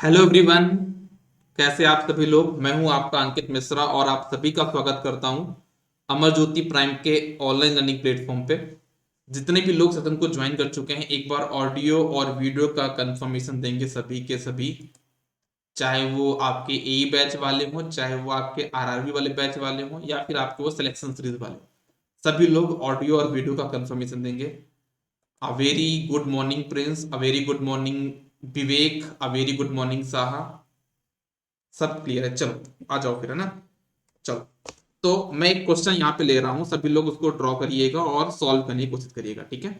Hello everyone. कैसे आप सभी लोग। मैं हूं आपका अंकित मिश्रा और आप सभी का स्वागत करता हूं अमर ज्योति प्राइम के ऑनलाइन लर्निंग प्लेटफॉर्म पे। जितने भी लोग सदन को ज्वाइन कर चुके हैं एक बार ऑडियो और वीडियो का कंफर्मेशन देंगे सभी के सभी, चाहे वो आपके ए बैच वाले हों, चाहे वो आपके आरआरबी वाले बैच वाले हों, या फिर आपके वो सिलेक्शन सीरीज वाले हों। सभी लोग ऑडियो और वीडियो का कंफर्मेशन देंगे। A very good morning Prince, a very good morning Vivek, a very good morning Saha. सब क्लियर है, चलो आ जाओ फिर, है ना। चलो, तो मैं एक क्वेश्चन यहाँ पे ले रहा हूँ, सभी लोग उसको ड्रॉ करिएगा और सॉल्व करने की कोशिश करिएगा, ठीक है।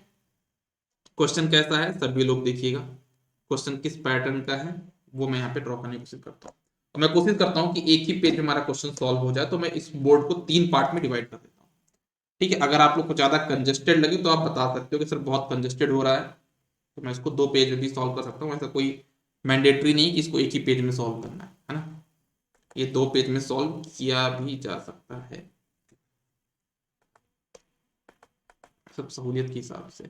क्वेश्चन कैसा है सभी लोग देखिएगा। क्वेश्चन किस पैटर्न का है वो मैं यहाँ पे ड्रॉ करने की कोशिश करता हूँ। और मैं कोशिश करता हूँ कि एक ही पेज में हमारा क्वेश्चन सॉल्व हो जाए, तो मैं इस बोर्ड को 3 पार्ट में डिवाइड कर देता हूँ। ठीक है, अगर आप लोग को ज्यादा कंजेस्टेड लगे तो आप बता सकते हो कि सर बहुत कंजेस्टेड हो रहा है, तो मैं इसको 2 पेज में भी सॉल्व कर सकता हूँ। ऐसा कोई मैंडेटरी नहीं कि इसको एक ही पेज में सॉल्व करना है ना। ये 2 पेज में सॉल्व किया भी जा सकता है, सब सहूलियत के हिसाब से।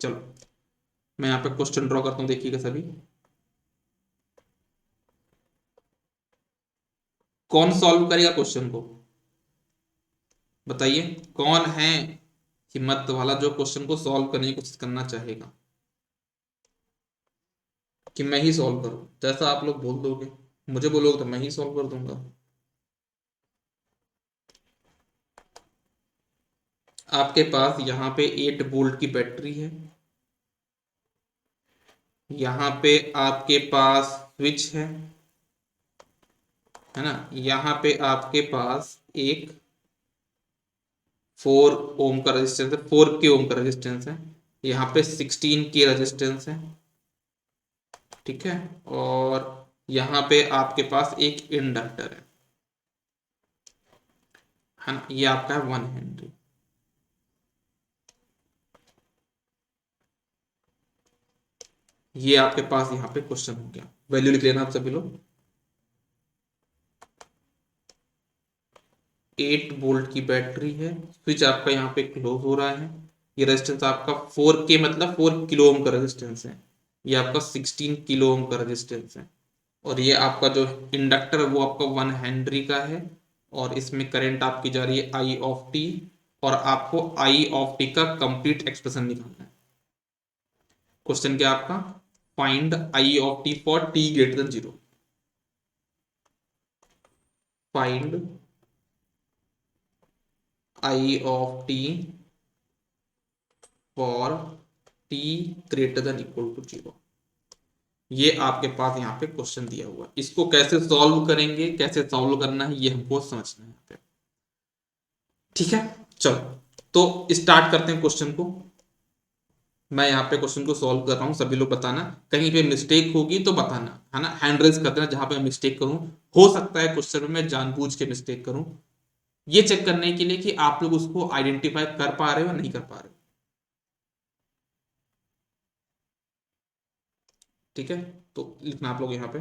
चलो, मैं यहाँ पे क्वेश्चन ड्रॉ करता हूँ, देखिएगा सभी। कौन सॉल्व करेगा क्वेश्चन को, बताइए। कौन है हिम्मत वाला जो क्वेश्चन को सॉल्व करने की कोशिश करना चाहेगा, कि मैं ही सॉल्व करूँ। जैसा आप लोग बोल दोगे, मुझे बोलोगे तो मैं ही सॉल्व कर दूंगा। आपके पास यहाँ पे 8 वोल्ट की बैटरी है, यहाँ पे आपके पास स्विच है ना। यहाँ पे आपके पास एक 4 ओम का रेजिस्टेंस है, 4 के ओम का रेजिस्टेंस है। यहाँ पे 16 के रेजिस्टेंस है, ठीक है। और यहाँ पे आपके पास एक इंडक्टर है ना, ये आपका है 1 हेनरी। ये आपके पास यहाँ पे क्वेश्चन हो गया, वैल्यू लिख लेना आप सभी लोग। 8 वोल्ट की बैटरी है, स्विच आपका यहाँ पे क्लोज हो रहा है। ये रेजिस्टेंस आपका 4 के मतलब 4 किलो ओम का रेजिस्टेंस है। ये आपका 16 किलो ओम का रेजिस्टेंस है। और ये आपका जो इंडक्टर है वो आपका 1 हेनरी का है। और इसमें करंट आपकी जा रही है आई ऑफ टी। और आपको आई ऑफ टी का कंप्लीट एक्सप्रेशन निकालना है। क्वेश्चन क्या आपका, find I of T for T greater than 0। Find I of T for T greater than equal to 0। ये आपके पास यहाँ पे क्वेश्चन दिया हुआ है, इसको कैसे सॉल्व करेंगे, कैसे सॉल्व करना है ये हमको समझना है यहाँ पे, ठीक है। चलो, तो स्टार्ट करते हैं क्वेश्चन को। मैं यहाँ पे क्वेश्चन को सॉल्व कर रहा हूँ, सभी लोग बताना। कहीं पे मिस्टेक होगी तो बताना, है ना। हैंड रेज कर देना जहां पे मिस्टेक करूँ। हो सकता है क्वेश्चन में मैं जानबूझ के मिस्टेक करूँ, ये चेक करने के लिए कि आप लोग उसको आइडेंटिफाई कर पा रहे हो या नहीं कर पा रहे हो, ठीक है। तो लिखना आप लोग यहाँ पे।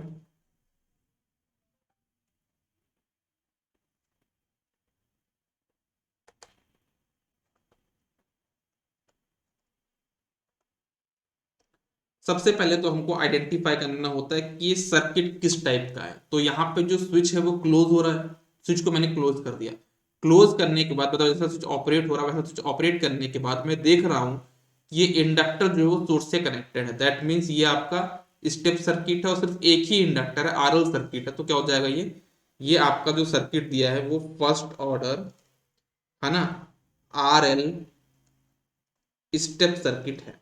सबसे पहले तो हमको आइडेंटिफाई करना होता है कि ये सर्किट किस टाइप का है। तो यहाँ पे जो स्विच है वो क्लोज हो रहा है, स्विच को मैंने क्लोज कर दिया। क्लोज करने के बाद बताओ, जैसा स्विच ऑपरेट हो रहा है वैसा स्विच ऑपरेट करने के बाद मैं देख रहा हूँ ये इंडक्टर जो है वो सोर्स से कनेक्टेड है। दैट मीन्स ये आपका स्टेप सर्किट है और सिर्फ एक ही इंडक्टर है, आरएल सर्किट है। तो क्या हो जाएगा, ये आपका जो सर्किट दिया है वो फर्स्ट ऑर्डर, है ना, आरएल स्टेप सर्किट है।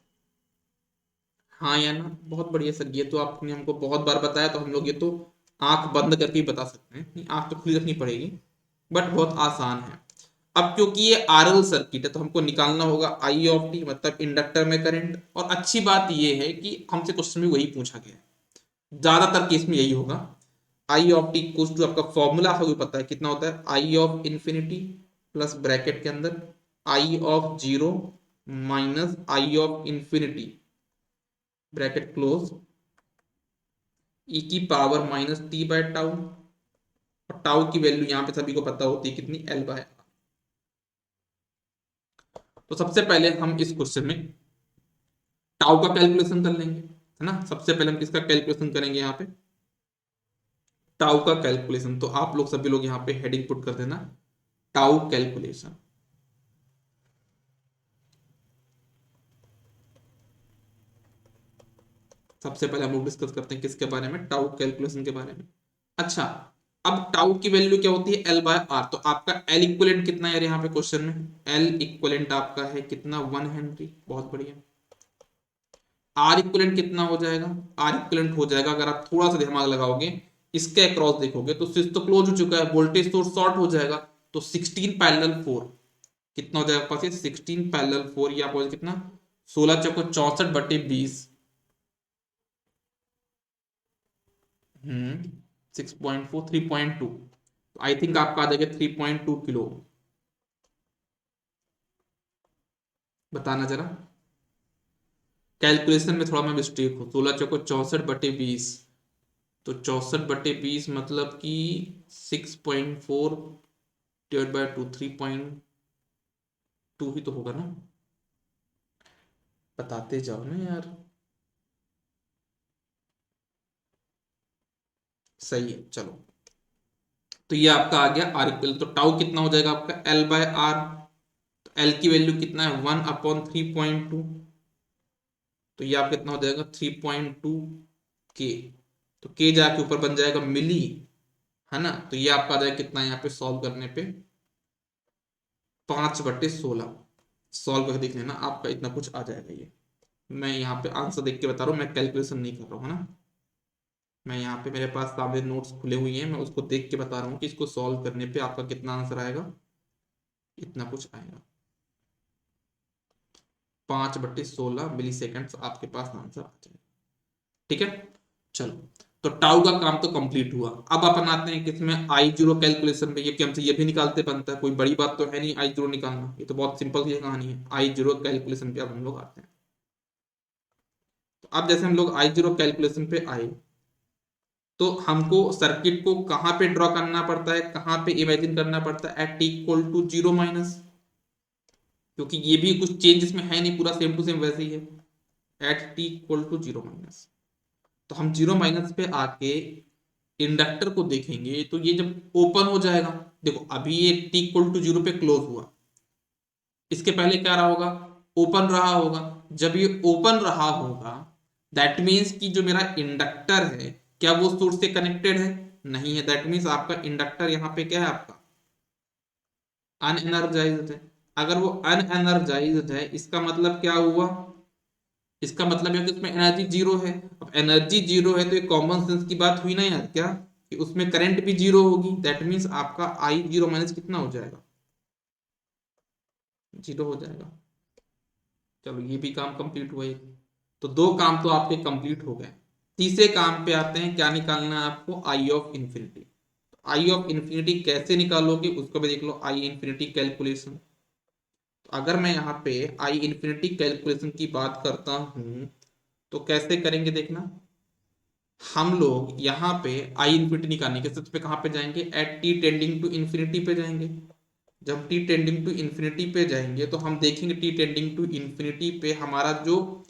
हाँ या ना, बहुत बढ़िया सर, ये तो आपने हमको बहुत बार बताया, तो हम लोग ये तो आंख बंद करके ही बता सकते हैं, नहीं आंख तो खुली रखनी पड़ेगी। बट बहुत आसान है। अब क्योंकि ये आरएल सर्किट है तो हमको निकालना होगा आई ऑफ टी, मतलब इंडक्टर में करंट। और अच्छी बात ये है कि हमसे क्वेश्चन में वही पूछा गया है, ज्यादातर केस में यही होगा। आई ऑफ टी कुछ जो आपका फॉर्मूला आपको पता है कितना होता है, I of infinity plus bracket के अंदर I of zero minus I of infinity bracket close E की power minus T by tau. और टाउ की वैल्यू यहाँ पे सभी को पता होती है कितनी, एल बाय। तो सबसे पहले हम इस क्वेश्चन में टाउ का कैलकुलेशन कर लेंगे, है ना। सबसे पहले हम किसका कैलकुलेशन करेंगे यहाँ पे, टाउ का कैलकुलेशन। तो आप लोग सभी लोग यहाँ पे हेडिंग पुट कर देना, टाउ कैलकुलेशन। सबसे पहले हम लोग डिस्कस करते हैं किसके बारे में, टाउ कैलकुलेशन के बारे में। अच्छा, अब टाउ की वैल्यू क्या होती है, एल बाय आर। तो आपका एल इक्वलेंट कितना है यार यहाँ पे क्वेश्चन में, एल इक्वलेंट आपका है कितना, 1 हेनरी। बहुत बढ़िया। आर इक्वलेंट कितना हो जाएगा, आर इक्वलेंट हो जाएगा, अगर आप थोड़ा सा दिमाग लगाओगे, इसके अक्रॉस देखोगे तो स्विच तो क्लोज हो चुका है, वोल्टेज सोर्स शॉर्ट हो जाएगा, तो 16 पैरेलल 4 कितना हो जाएगा पास, ये 16 पैरेलल 4, ये आपको कितना, 16 चौको 64/20, 6.4, 3.2, आई थिंक आपका आ जाएगा 3.2 किलो। बताना जरा, कैलकुलेशन में थोड़ा मैं मिस्टेक हूँ, 16 चौको 64/20, तो 64/20 मतलब कि 6.4 डिवाइड बाय 2, 3.2 ही तो होगा ना। बताते जाओ ना यार। सही है, चलो। तो ये आपका आ गया आर इक्वल, तो टाउ कितना हो जाएगा आपका, एल बाय आर। तो एल की वैल्यू कितना है, 1/3.2, तो ये आप कितना हो जाएगा, 3.2 के। तो के जाके ऊपर बन जाएगा मिली, है ना। तो ये आपका आ जाएगा कितना, यहाँ पे सॉल्व करने पे 5/16। सॉल्व करके देख लेना, आपका इतना कुछ आ जाएगा ये। मैं यहाँ पे आंसर देख के बता रहा हूँ, मैं कैलकुलेशन नहीं कर रहा हूँ, है ना। मैं यहाँ पे मेरे पास सामने नोट्स खुले हुए हैं, मैं उसको देख के बता रहा हूँ कि इसको सॉल्व करने पे आपका कितना आंसर आएगा, इतना कुछ आएगा। 5/16 मिली सेकेंड आपके पास आंसर आ जाएगा। ठीक है, चलो। तो टाउ का काम तो कंप्लीट हुआ। अब अपन आते हैं किसमें, आई जीरो कैलकुलेशन में। ये कि हमसे ये भी निकालते बनता है, कोई बड़ी बात तो है नहीं आई जीरो निकालना, ये तो बहुत सिंपल सी कहानी है। आई जीरो कैलकुलेशन पे अब हम लोग आते हैं। तो अब जैसे हम लोग आई जीरो कैलकुलेशन पे आए, तो हमको सर्किट को कहां पे ड्रॉ करना पड़ता है, कहां पे इमेजिन करना पड़ता है, at T equal to 0 minus, क्योंकि ये भी कुछ चेंज इसमें है नहीं, पूरा सेम टू सेम वैसे ही है, at T equal to 0 minus. तो हम 0 माइनस पे आके इंडक्टर को देखेंगे, तो ये जब ओपन हो जाएगा, देखो अभी ये टी इक्वल टू 0 पे क्लोज हुआ, इसके पहले क्या रहा होगा, ओपन रहा होगा। जब ये ओपन रहा होगा, दैट मीन्स कि जो मेरा इंडक्टर है, क्या वो सोर्स से कनेक्टेड है, नहीं है। दैट मीन्स आपका इंडक्टर यहाँ पे क्या है, आपका अनएनर्जाइज्ड है। अगर वो अनएनर्जाइज्ड है, इसका मतलब क्या हुआ, इसका मतलब है कि उसमें एनर्जी जीरो है। अब एनर्जी जीरो है तो एक कॉमन सेंस की बात हुई ना यार, क्या कि उसमें करंट भी जीरो होगी। दैट मीन्स आपका आई 0 माइनस कितना हो जाएगा, 0 हो जाएगा। चलो ये भी काम कंप्लीट हुआ एक। तो दो काम तो आपके कंप्लीट हो गए। तीसरे काम पे आते हैं, क्या निकालना है आपको, I of infinity. I of infinity कैसे निकालोगे उसको भी देख लो, आई इन्फिनिटी कैलकुलेशन। तो अगर मैं यहाँ पे आई इन्फिनिटी कैलकुलेशन की बात करता हूं, तो कैसे करेंगे देखना। हम लोग यहाँ पे आई इन्फिनिटी निकालने के सबसे पे कहाँ पे जाएंगे, at T tending to infinity पे जाएंगे। जब टी टेंडिंग टू इन्फिनिटी पे जाएंगे तो हम देखेंगे टी टेंडिंग टू इन्फिनिटी पे हमारा जो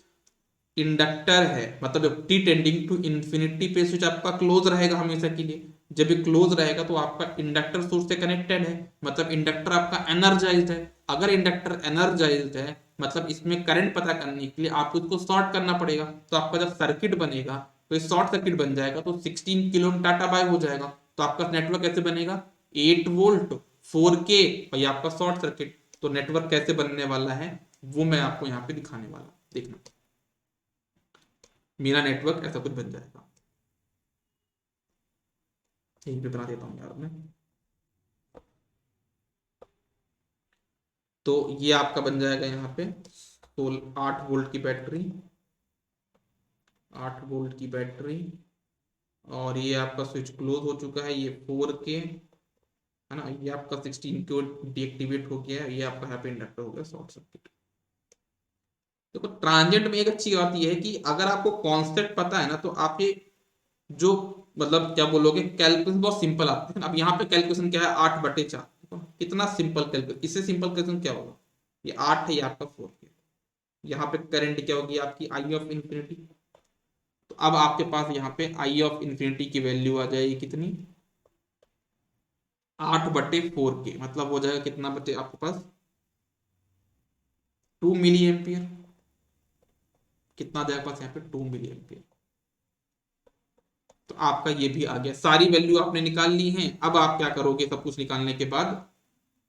इंडक्टर है, मतलब जब टी टेंडिंग टू इन्फिनिटी पे स्विच आपका क्लोज रहेगा हमेशा के लिए। जब ये क्लोज रहेगा तो आपका इंडक्टर सोर्स से कनेक्टेड है, मतलब इंडक्टर आपका एनर्जाइज्ड है। अगर इंडक्टर एनर्जाइज्ड है, मतलब इसमें करंट पता करने के लिए आपको इसको शॉर्ट करना पड़ेगा। तो आपका जब सर्किट बनेगा, तो ये शॉर्ट सर्किट बन जाएगा, तो 16 किलो टाटा बाय हो जाएगा। तो आपका नेटवर्क कैसे बनेगा, 8 वोल्ट 4K, और ये आपका शॉर्ट सर्किट। तो नेटवर्क कैसे बनने वाला है वो मैं आपको यहाँ पे दिखाने वाला, देखना। मेरा नेटवर्क ऐसा कुछ बन जाएगा, यहीं पे बना देता हूँ यार मैं। तो ये आपका बन जाएगा यहाँ पे 8 वोल्ट की बैटरी, 8 वोल्ट की बैटरी। और ये आपका स्विच क्लोज हो चुका है, ये 4K, है ना। ये आपका 16 को डीएक्टिवेट हो गया है, ये आपका यहाँ पे इंडक्टर हो गया शॉर्ट सर्किट। देखो ट्रांजिएंट में एक अच्छी बात ये है कि अगर आपको कॉन्सेप्ट पता है ना, तो आप ये जो मतलब क्या बोलोगे, कैलकुलेशन बहुत सिंपल आते हैं। अब यहाँ पे कैलकुलेशन क्या है, 8/4, कितना सिंपल कैलकुलेशन, इससे सिंपल कैलकुलेशन क्या होगा। ये 8 है, ये आपका 4K। यहाँ पे करंट क्या होगी आपकी आई ऑफ इन्फिनिटी। तो अब आपके पास यहाँ पे आई ऑफ इन्फिनिटी की वैल्यू आ जाएगी कितनी, 8/4K, मतलब हो जाएगा कितना बचे आपके पास, 2 मिली एम्पियर। कितना आ जाएगा पास यहाँ पे, 2 मिली एम्पियर। तो आपका ये भी आ गया, सारी वैल्यू आपने निकाल ली है। अब आप क्या करोगे, सब कुछ निकालने के बाद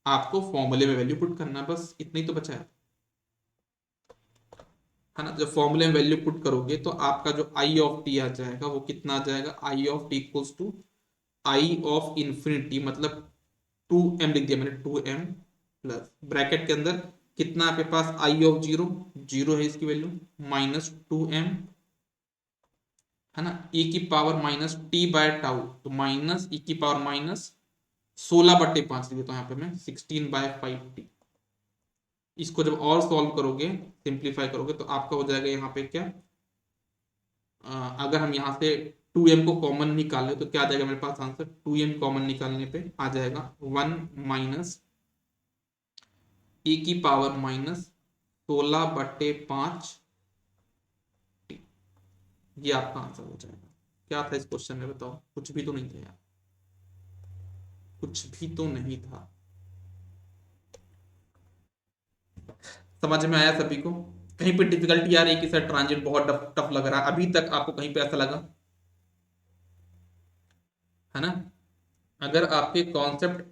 आपको फॉर्मूले में वैल्यू पुट करना, बस इतना ही तो बचा है ना। जब फॉर्मूले में वैल्यू पुट करोगे तो आपका जो आई ऑफ टी आ जाएगा वो कितना आ जाएगा, I of T equals to I of infinity, मतलब 2m लिख दिया मैंने, 2m प्लस ब्रैकेट के अंदर कितना आपके पास, आई ऑफ जीरो, जीरो है इसकी वैल्यू, माइनस 2m, है ना, e की पावर माइनस t/टाउ, तो माइनस e की पावर माइनस 16/5 लिख देता हूं यहाँ पे मैं, 16/5t। इसको जब और सॉल्व करोगे, सिंप्लीफाई करोगे, तो आपका हो जाएगा यहाँ पे क्या, अगर हम यहाँ से 2m को कॉमन निकाले तो क्या आ जाएगा मेरे पास आंसर, 2m कॉमन निकालने पे आ जाएगा 1 माइनस e की पावर माइनस 16/5, ये आपका आंसर हो जाएगा। क्या था इस क्वेश्चन में बताओ, कुछ भी तो नहीं था यार, कुछ भी तो नहीं था। समझ में आया सभी को, कहीं पे डिफिकल्टी आ रही है कि सर ट्रांजिट बहुत टफ लग रहा है, अभी तक आपको कहीं पे ऐसा लगा है ना। अगर आपके कॉन्सेप्ट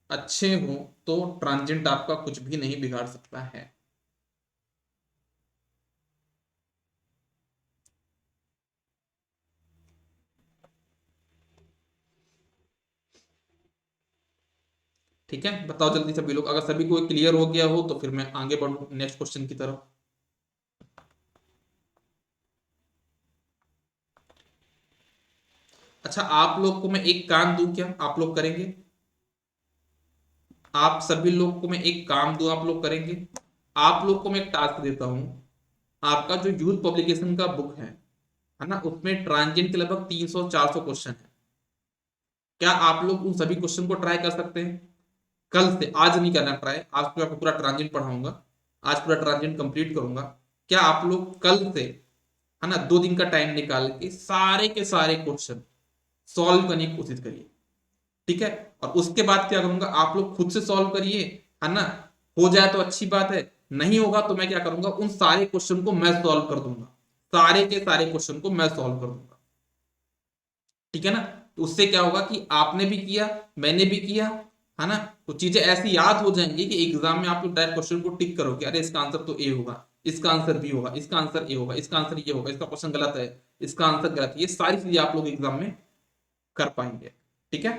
अच्छे हो तो ट्रांजिट आपका कुछ भी नहीं बिगाड़ सकता है। ठीक है, बताओ जल्दी सभी लोग, अगर सभी को क्लियर हो गया हो तो फिर मैं आगे बढ़ूं नेक्स्ट क्वेश्चन की तरफ। अच्छा, आप लोग को मैं एक काम दूं क्या, आप लोग करेंगे, आप सभी लोग को मैं एक काम दूं, आप लोग करेंगे। आप लोग को मैं एक टास्क देता हूं, आपका जो यूथ पब्लिकेशन का बुक है ना, उसमें ट्रांजिएंट के लगभग 300-400 क्वेश्चन है। क्या आप लोग उन सभी क्वेश्चन को ट्राई कर सकते हैं कल से, आज नहीं करना ट्राई, आज तो आपको पूरा ट्रांजिएंट पढ़ाऊंगा, आज पूरा ट्रांजिएंट कंप्लीट करूंगा। क्या आप लोग कल से, है ना, 2 दिन का टाइम निकाल के सारे के सारे क्वेश्चन सॉल्व करने की कोशिश करिए, ठीक है। और उसके बाद क्या करूंगा, आप लोग खुद से सॉल्व करिए, है ना। हो जाए तो अच्छी बात है, नहीं होगा तो मैं क्या करूंगा, उन सारे क्वेश्चन को मैं सॉल्व कर दूंगा, सारे के सारे क्वेश्चन को मैं सॉल्व कर दूंगा, ठीक है ना। तो उससे क्या होगा कि आपने भी किया, मैंने भी किया, है ना। तो चीजें ऐसी याद हो जाएंगी कि एग्जाम में आप लोग डायरेक्ट क्वेश्चन को टिक करोगे, अरे इसका आंसर तो ए होगा, इसका आंसर बी होगा, इसका आंसर ए होगा, इसका आंसर ये होगा, इसका क्वेश्चन गलत है, इसका आंसर गलत है, ये सारी चीजें आप लोग एग्जाम में कर पाएंगे, ठीक है।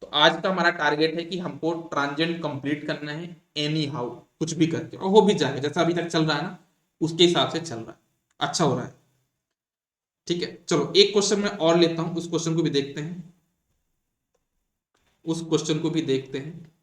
तो आज का हमारा टारगेट है कि हमको ट्रांजेंट कंप्लीट करना है, एनी हाउ कुछ भी करके, और हो भी जाएगा, जैसा अभी तक चल रहा है ना उसके हिसाब से चल रहा है, अच्छा हो रहा है, ठीक है। चलो एक क्वेश्चन मैं और लेता हूं, उस क्वेश्चन को भी देखते हैं, उस क्वेश्चन को भी देखते हैं।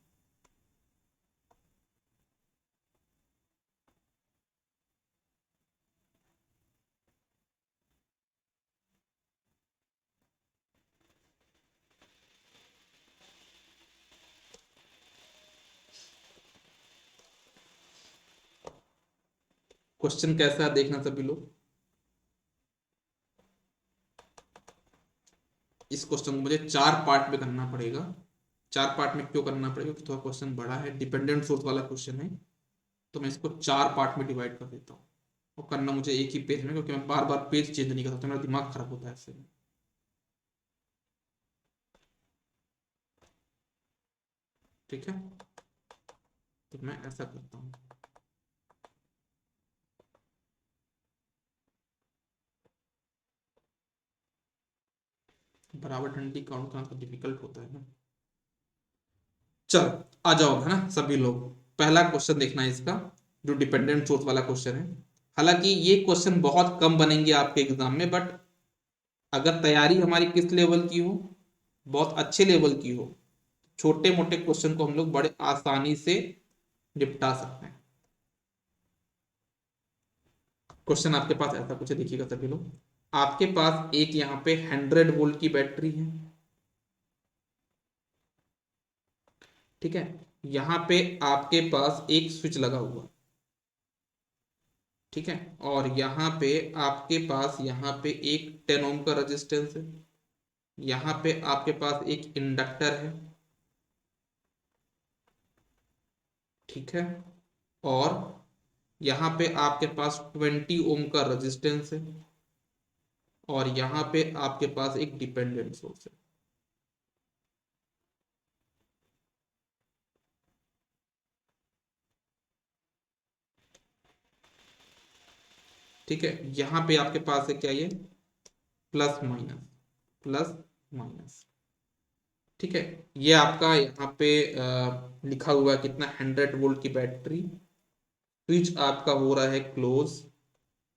क्वेश्चन कैसा है देखना सभी लोग, इस क्वेश्चन को मुझे 4 पार्ट में करना पड़ेगा। 4 पार्ट में क्यों करना पड़ेगा, क्योंकि थोड़ा क्वेश्चन बड़ा है, डिपेंडेंट सोर्स वाला क्वेश्चन है, तो मैं इसको 4 पार्ट में डिवाइड कर देता हूँ। और करना मुझे एक ही पेज में, क्योंकि मैं बार बार पेज चेंज नहीं कर सकता, मेरा दिमाग खराब होता है ऐसे में, ठीक है। तो मैं ऐसा करता हूँ, बराबर डंडी काउंट करना तो डिफिकल्ट होता है ना। चलो आ जाओ, है ना सभी लोग, पहला क्वेश्चन देखना है इसका, जो डिपेंडेंट सोर्स वाला क्वेश्चन है। हालांकि ये क्वेश्चन बहुत कम बनेंगे आपके एग्जाम में, बट अगर तैयारी हमारी किस लेवल की हो, बहुत अच्छे लेवल की हो, छोटे मोटे क्वेश्चन को हम लोग बड़े आसानी से निपटा सकते हैं। क्वेश्चन आपके पास ऐसा कुछ है, देखिएगा सभी लोग, आपके पास एक यहाँ पे 100 वोल्ट की बैटरी है, ठीक है। यहाँ पे आपके पास एक स्विच लगा हुआ, ठीक है, और यहाँ पे आपके पास यहाँ पे एक 10 ओम का रेजिस्टेंस है, यहाँ पे आपके पास एक इंडक्टर है, ठीक है, और यहाँ पे आपके पास 20 ओम का रेजिस्टेंस है, और यहाँ पे आपके पास एक डिपेंडेंट सोर्स है। ठीक है, यहाँ पे आपके पास है क्या, ये प्लस माइनस, प्लस माइनस, ठीक है। ये आपका यहाँ पे लिखा हुआ है कितना, 100 वोल्ट की बैटरी, स्विच आपका हो रहा है क्लोज,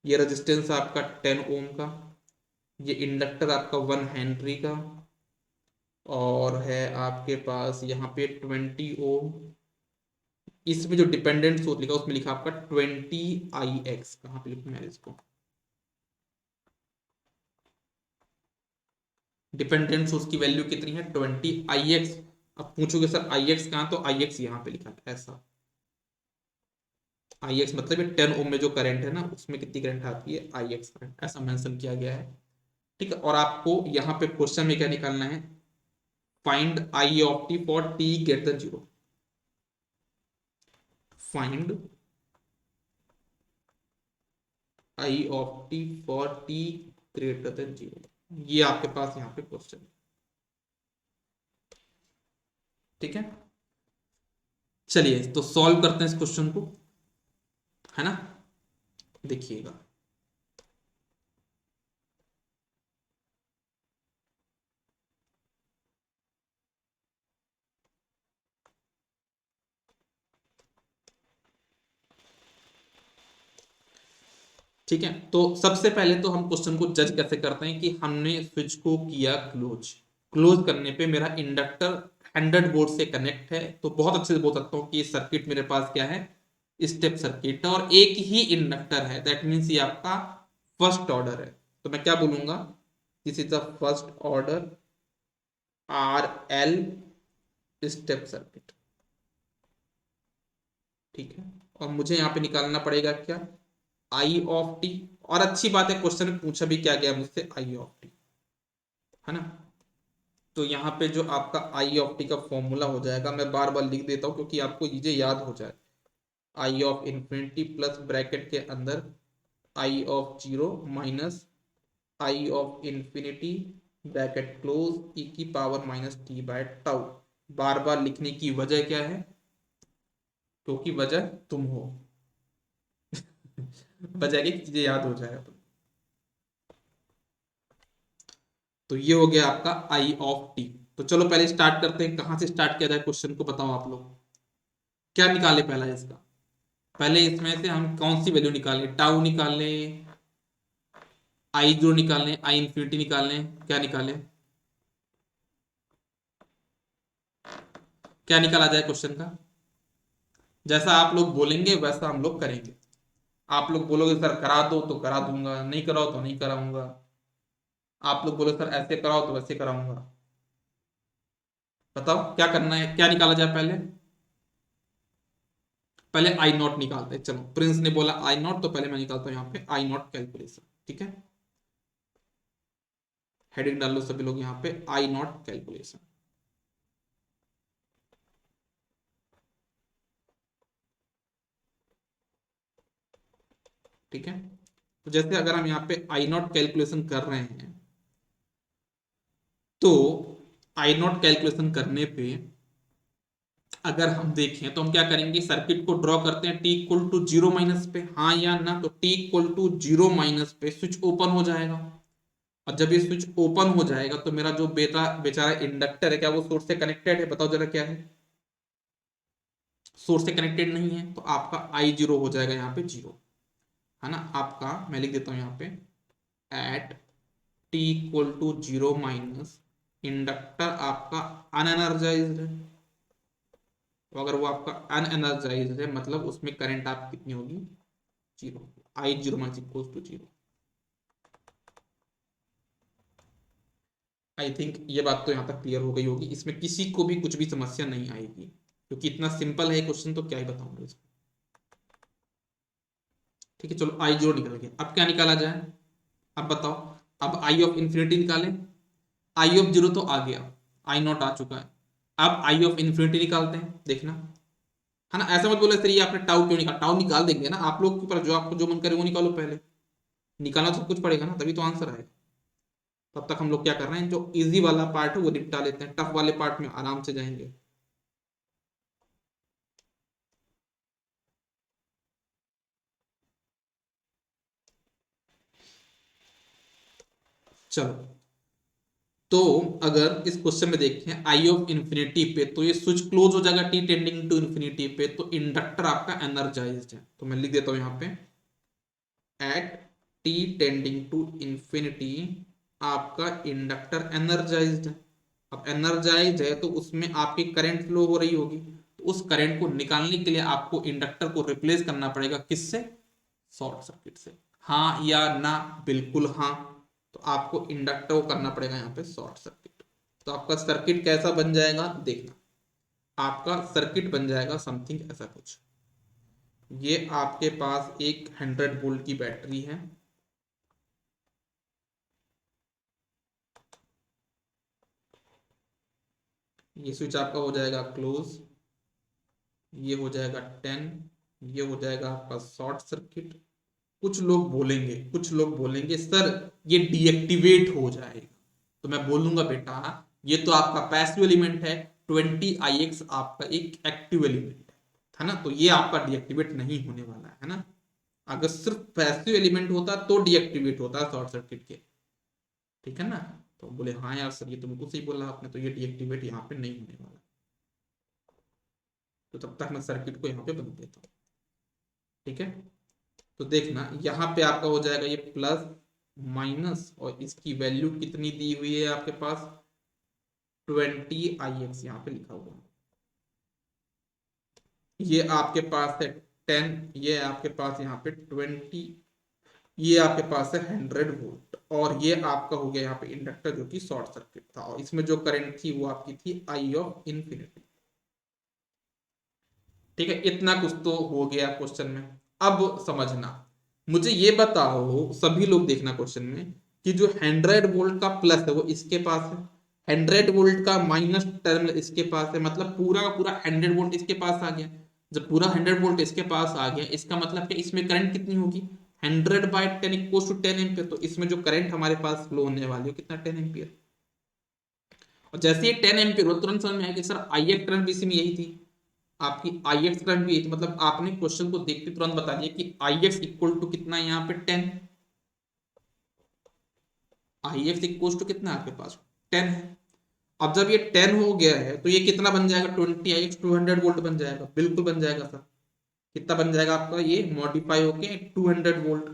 ये रेजिस्टेंस आपका 10 ओम का, ये इंडक्टर आपका 1 हेनरी का, और है आपके पास यहाँ पे 20 ओम। इसमें जो डिपेंडेंट सोर्स लिखा उसमें लिखा आपका 20 IX, कहाँ पे लिखूं मैं इसको, डिपेंडेंट सोर्स की वैल्यू कितनी है, 20 IX। अब पूछोगे सर IX कहाँ, तो IX यहाँ पे लिखा है ऐसा, IX मतलब ये 10 ओम में जो करंट है ना उसमें कितनी करंट आती है, IX करंट, ऐसा मेंशन किया गया है, ठीक है। और आपको यहाँ पे क्वेश्चन में क्या निकालना है, find I of T for t greater than 0, find I of T for t greater than 0, ये आपके पास यहाँ पे क्वेश्चन है, ठीक है। चलिए तो सॉल्व करते हैं इस क्वेश्चन को, है ना, देखिएगा। ठीक है, तो सबसे पहले तो हम क्वेश्चन को जज कैसे करते हैं कि हमने स्विच को किया क्लोज, क्लोज करने पे मेरा इंडक्टर 100 वोल्ट से कनेक्ट है, तो बहुत अच्छे से बोल सकता हूँ कि सर्किट मेरे पास क्या है, स्टेप सर्किट है, और एक ही इंडक्टर है, दैट मीन्स ये आपका फर्स्ट ऑर्डर है। तो मैं क्या बोलूंगा, this is the first order RL step circuit, ठीक है। और मुझे यहाँ पे निकालना पड़ेगा क्या, आई ऑफ टी, और अच्छी बात है क्वेश्चन में पूछा भी क्या गया मुझसे, आई ऑफ टी, है ना। तो यहाँ पे जो आपका आई ऑफ टी का फॉर्मूला हो जाएगा, मैं बार बार लिख देता हूँ क्योंकि आपको ये याद हो जाए, I of infinity plus bracket के अंदर I of zero minus I of infinity bracket close E की power minus T by tau. बार बार लिखने की वजह क्या है, क्योंकि वजह तुम हो। वजह की चीजें याद हो जाए। तो ये हो गया आपका आई ऑफ टी। तो चलो पहले स्टार्ट करते हैं, कहां से स्टार्ट किया जाए क्वेश्चन को, बताओ आप लोग क्या निकाले पहला इसका, पहले इसमें से हम कौन सी वैल्यू निकालें, टाउ निकालें, आई जीरो निकालें, आई इंफिनिटी निकालें, क्या निकालें, क्या निकाला जाए क्वेश्चन का, जैसा आप लोग बोलेंगे वैसा हम लोग करेंगे। आप लोग बोलोगे सर करा दो तो करा दूंगा, नहीं कराओ तो नहीं कराऊंगा, आप लोग बोलो सर ऐसे कराओ तो वैसे कराऊंगा। बताओ क्या करना है, क्या निकाला जाए पहले, पहले आई नॉट निकालते हैं। चलो प्रिंस ने बोला आई नॉट, तो पहले मैं निकालता हूं यहाँ पे आई नॉट कैलकुलेशन, ठीक है। हेडिंग डाल लो सभी लोग यहाँ पे, आई नॉट कैलकुलेशन, ठीक है। तो जैसे अगर हम यहाँ पे आई नॉट कैलकुलेशन कर रहे हैं, तो आई नॉट कैलकुलेशन करने पे अगर हम देखें तो हम क्या करेंगे, सर्किट को ड्रॉ करते हैं T equal to zero minus पे, हाँ या ना, तो T equal to zero minus पे स्विच ओपन हो जाएगा, और जब ये स्विच ओपन हो जाएगा तो मेरा जो बेटा बेचारा इंडक्टर है, क्या वो सोर्स से कनेक्टेड है, बताओ जरा क्या है, सोर्स से कनेक्टेड नहीं है, तो आपका आई जीरो हो जाएगा यहाँ पे जीरो, है ना। आपका मैं लिख देता हूँ यहाँ पे, at T equal to zero minus inductor आपका अनएनर्जाइज्ड है, तो अगर वो आपका अनएनर्जाइज्ड है मतलब उसमें करंट आप कितनी होगी, zero, I zero minus equal to zero. I think ये बात तो यहाँ तक क्लियर हो गई होगी, इसमें किसी को भी कुछ भी समस्या नहीं आएगी। क्योंकि इतना सिंपल है क्वेश्चन तो क्या ही बताऊंगा इसको। ठीक है चलो, आई जीरो निकल गया, अब क्या निकाला जाए, अब बताओ। अब आई ऑफ इन्फिनिटी निकालें। आई ऑफ जीरो तो आ गया, आई नॉट आ चुका है, अब आई ऑफ इन्फिनिटी निकालते हैं, देखना। है ना, ऐसा मत बोले सर ये आपने टाउ क्यों निकाला, टाउ निकाल देंगे ना आप लोग के ऊपर, जो आपको जो मन करे वो निकालो, पहले निकालना तो कुछ पड़ेगा ना, तभी तो आंसर आएगा। तब तक हम लोग क्या कर रहे हैं, जो इजी वाला पार्ट है वो निपटा लेते हैं, टफ वाले पार्ट में आराम से जाएंगे। चलो, तो अगर इस क्वेश्चन में देखें आई ऑफ इन्फिनिटी पे, तो ये स्विच क्लोज हो जाएगा टी टेंडिंग टू इन्फिनिटी पे, तो इंडक्टर आपका एनर्जाइज्ड है, तो मैं लिख देता हूं यहां पे at T tending to infinity आपका इंडक्टर एनर्जाइज्ड है। अब एनर्जाइज्ड है तो उसमें आपकी करंट फ्लो हो रही होगी, तो उस करंट को निकालने के लिए आपको इंडक्टर को रिप्लेस करना पड़ेगा, किससे, शॉर्ट सर्किट से। हाँ या ना, बिल्कुल हाँ। तो आपको इंडक्टर को करना पड़ेगा यहाँ पे शॉर्ट सर्किट। तो आपका सर्किट कैसा बन जाएगा देखना, आपका सर्किट बन जाएगा समथिंग ऐसा कुछ। ये आपके पास एक 100 वोल्ट की बैटरी है, ये स्विच आपका हो जाएगा क्लोज, ये हो जाएगा 10, ये हो जाएगा आपका शॉर्ट सर्किट। कुछ लोग बोलेंगे सर ये डीएक्टिवेट हो जाएगा, तो मैं बोलूंगा बेटा ये तो आपका पैसिव एलिमेंट है, 20 ix आपका एक एक्टिव एलिमेंट है ना, तो ये आपका डीएक्टिवेट नहीं होने वाला है ना। अगर सिर्फ पैसिव एलिमेंट होता तो डीएक्टिवेट होता शॉर्ट सर्किट के, ठीक है ना। तो बोले हाँ यार सर ये तो बिल्कुल सही बोला आपने, तो ये डीएक्टिवेट यहाँ पे नहीं होने वाला। तो तब तक मैं सर्किट को यहाँ पे बदल देता हूँ, ठीक है। तो देखना यहाँ पे आपका हो जाएगा ये प्लस माइनस, और इसकी वैल्यू कितनी दी हुई है आपके पास, 20 ix यहाँ पे लिखा हुआ है। ये आपके पास है 10, ये आपके पास यहाँ पे 20, ये आपके पास है 100 वोल्ट, और ये आपका हो गया यहाँ पे इंडक्टर जो कि शॉर्ट सर्किट था, और इसमें जो करंट थी वो आपकी थी आई ऑफ इन्फिनिटी। ठीक है, इतना कुछ तो हो गया क्वेश्चन में। अब समझना, मुझे ये बताओ सभी लोग देखना क्वेश्चन में, कि जो 100 वोल्ट का प्लस है वो इसके पास है, 100 वोल्ट का माइनस टर्मिनल इसके पास है, मतलब पूरा का पूरा 100 वोल्ट इसके पास आ गया। जब पूरा 100 वोल्ट इसके पास आ गया, इसका मतलब कि इसमें करंट कितनी होगी, 100/10 इक्वल टू 10 एम्पियर, तो इसमें जो करंट हमारे पास फ्लो होने वाली है कितना, 10 एम्पियर। और जैसे ये 10 एम्पियर हो, तुरंत समझ में आया कि सर आई एक्स करंट भी इसी में यही थी, आपकी आई एक्स करंट भी यही थी, मतलब आपने क्वेश्चन को देखते तुरंत बता दिया कि आई एक्स इक्वल टू कितना है यहाँ पे 10, आई एक्स इक्वल टू कितना है आपके पास 10 है। अब जब ये 10 हो गया है तो ये कितना बन जाएगा, 20 ix 200 वोल्ट बन जाएगा, बिल्कुल बन जाएगा सर। कितना बन जाएगा आपका, ये मॉडिफाई होके 200 वोल्ट।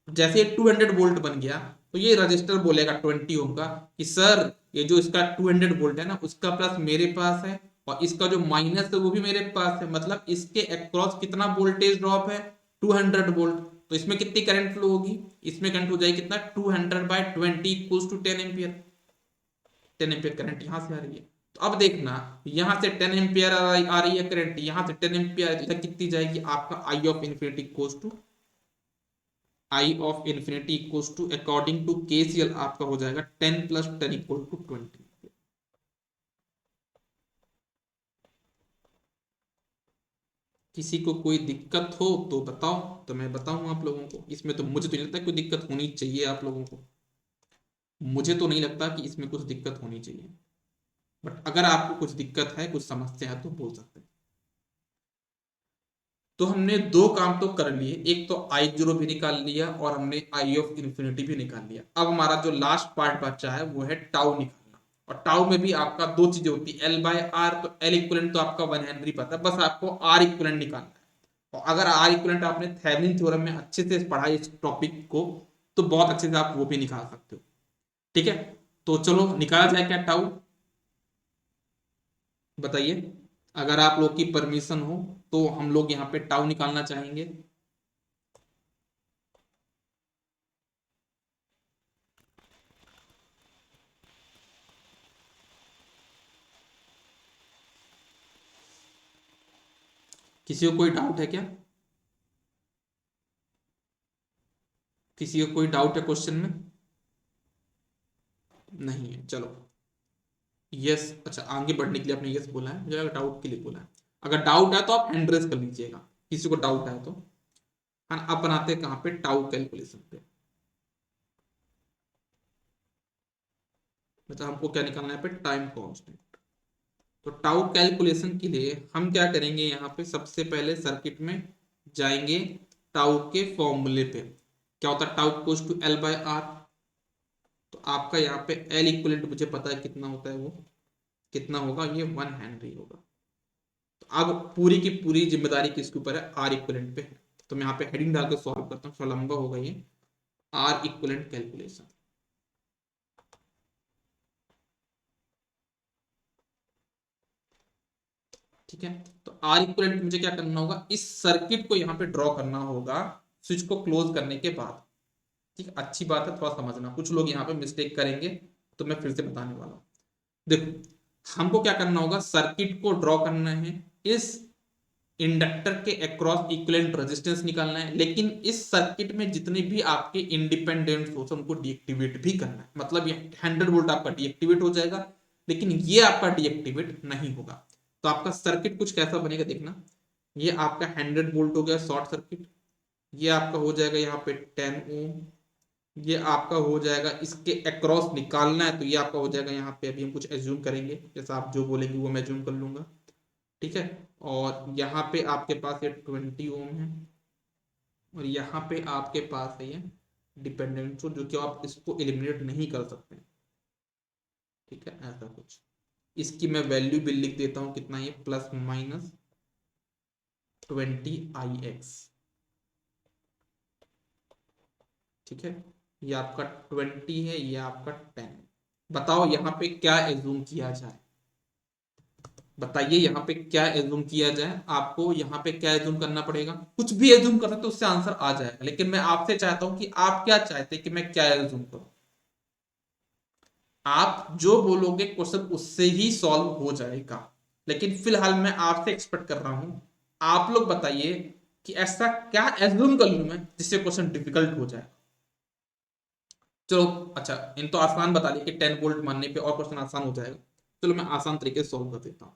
जैसे ये 200 वोल्ट बन गया, तो ये रजिस्टर बोलेगा 20 ओम का कि सर ये जो इसका 200 वोल्ट है ना, उसका प्लस मेरे पास है, और इसका जो माइनस है वो भी मेरे पास है, मतलब इसके अक्रॉस कितना वोल्टेज ड्रॉप है, 200 वोल्ट। तो इसमें कितनी करंट फ्लो होगी, इसमें करंट हो जाएगी कितना, 200/20 equals to 10 ampere. 10 ampere current यहां से आ रही है। तो अब देखना, यहां से 10 एम्पियर आ रही है करंट, यहां से 10 एम्पियर इधर कितनी जाएगी, आपका I of infinity equals to I of infinity equals to according to KCL आपका हो जाएगा 10 + 10 इक्वल टू 20। किसी को कोई दिक्कत हो तो बताओ, तो मैं बताऊं आप लोगों को, इसमें तो मुझे तो नहीं लगता कोई दिक्कत होनी चाहिए आप लोगों को, मुझे तो नहीं लगता कि इसमें कुछ दिक्कत होनी चाहिए। बट अगर आपको कुछ दिक्कत है, कुछ समस्या है तो बोल सकते हैं। तो हमने दो काम तो कर लिए, एक तो आई जीरो भी निकाल लिया और हमने आई ऑफ इन्फिनिटी भी निकाल लिया। अब हमारा जो लास्ट पार्ट बचा है वो है टाउ निकालना, और टाउ में भी आपका दो चीजें होती है, L/R। तो L इक्वलेंट तो आपका 1 हेनरी पता है, बस आपको R इक्वलेंट निकालना है। और अगर R इक्वलेंट आपने थेवेनिन थ्योरम में अच्छे से पढ़ा है इस टॉपिक को, तो बहुत अच्छे से आप वो भी निकाल सकते हो। ठीक है, तो चलो निकाला जाए क्या टाउ, बताइए। अगर आप लोग की परमिशन हो तो हम लोग यहाँ पे टाउ निकालना चाहेंगे। किसी को कोई डाउट है क्या? किसी को कोई डाउट है क्वेश्चन में? नहीं है, चलो। यस, अच्छा, आगे बढ़ने के लिए आपने यस बोला है, मुझे डाउट के लिए बोला है। अगर डाउट है तो आप हैंड रेज कर लीजिएगा, किसी को डाउट है तो। हाँ, अब बनाते हैं कहाँ पे, टाउ कैलकुलेशन पे। मतलब हमको क्या निकालना है पे, टाइम कांस्टेंट। तो टाउ कैलकुलेशन के लिए हम क्या करेंगे, यहाँ पे सबसे पहले सर्किट में जाएंगे, टाउ के फॉर्मूले पे। क्या होता है, tau equals to L by R. तो आपका यहाँ पे एल इक्वलेंट मुझे पता है कितना होता है, वो कितना होगा, ये 1 हेनरी होगा। तो अब पूरी की पूरी जिम्मेदारी किसके ऊपर है, आर इक्वलेंट पे है। तो मैं यहाँ पे हेडिंग डाल के सॉल्व करता हूँ, थोड़ा लंबा होगा ये। R equivalent calculation. ठीक है, तो आर इक्वलेंट मुझे क्या करना होगा, इस सर्किट को यहाँ पे ड्रॉ करना होगा स्विच को क्लोज करने के बाद। ठीक, अच्छी बात है, थोड़ा समझना, कुछ लोग यहाँ पे मिस्टेक करेंगे, तो मैं फिर से बताने वाला हूँ। देखो, हमको क्या करना होगा, सर्किट को ड्रॉ करना है, इस इंडक्टर के अक्रॉस इक्विवेलेंट रेजिस्टेंस निकालना है, लेकिन इस सर्किट में जितने भी आपके इंडिपेंडेंट सोर्स उनको डीएक्टिवेट भी करना है। मतलब ये 100 वोल्ट आपका डीएक्टिवेट हो जाएगा, लेकिन ये आपका डीएक्टिवेट नहीं होगा। तो आपका सर्किट कुछ कैसा बनेगा देखना। ये आपका 100 वोल्ट हो गया शॉर्ट सर्किट, ये आपका हो जाएगा यहाँ पे 10 ओम, ये आपका हो जाएगा, इसके अक्रॉस निकालना है, तो ये आपका हो जाएगा यहाँ पे, अभी हम कुछ एज्यूम करेंगे, जैसा आप जो बोलेंगे वो मैं एज्यूम कर लूंगा। ठीक है, और यहाँ पे आपके पास ये 20 ओम है, और यहाँ पे आपके पास है ये डिपेंडेंट सोर्स, जो कि आप इसको एलिमिनेट नहीं कर सकते। ठीक है, ऐसा कुछ। इसकी मैं वैल्यू भी लिख देता हूँ, कितना ये, ±20 IX। ठीक है, ये आपका 20 है, ये आपका 10। बताओ यहाँ पे क्या एज्यूम किया जाए, बताइए यहाँ पे क्या एज्यूम किया जाए, आपको यहाँ पे क्या एज्यूम करना पड़ेगा। कुछ भी एज्यूम कर सकते हो, उससे आंसर आ जाएगा, लेकिन मैं आपसे चाहता हूं कि आप क्या चाहते हैं कि मैं क्या एज्यूम करूं। आप जो बोलोगे क्वेश्चन उससे ही सॉल्व हो जाएगा, लेकिन फिलहाल मैं आपसे एक्सपेक्ट कर रहा हूं, आप लोग बताइए कि ऐसा क्या एज्यूम कर लूं मैं जिससे क्वेश्चन डिफिकल्ट हो जाए। चलो, अच्छा, इन तो आसान बता दिया कि 10 वोल्ट मानने पे और क्वेश्चन आसान हो जाएगा। चलो मैं आसान तरीके से सॉल्व कर देता हूँ।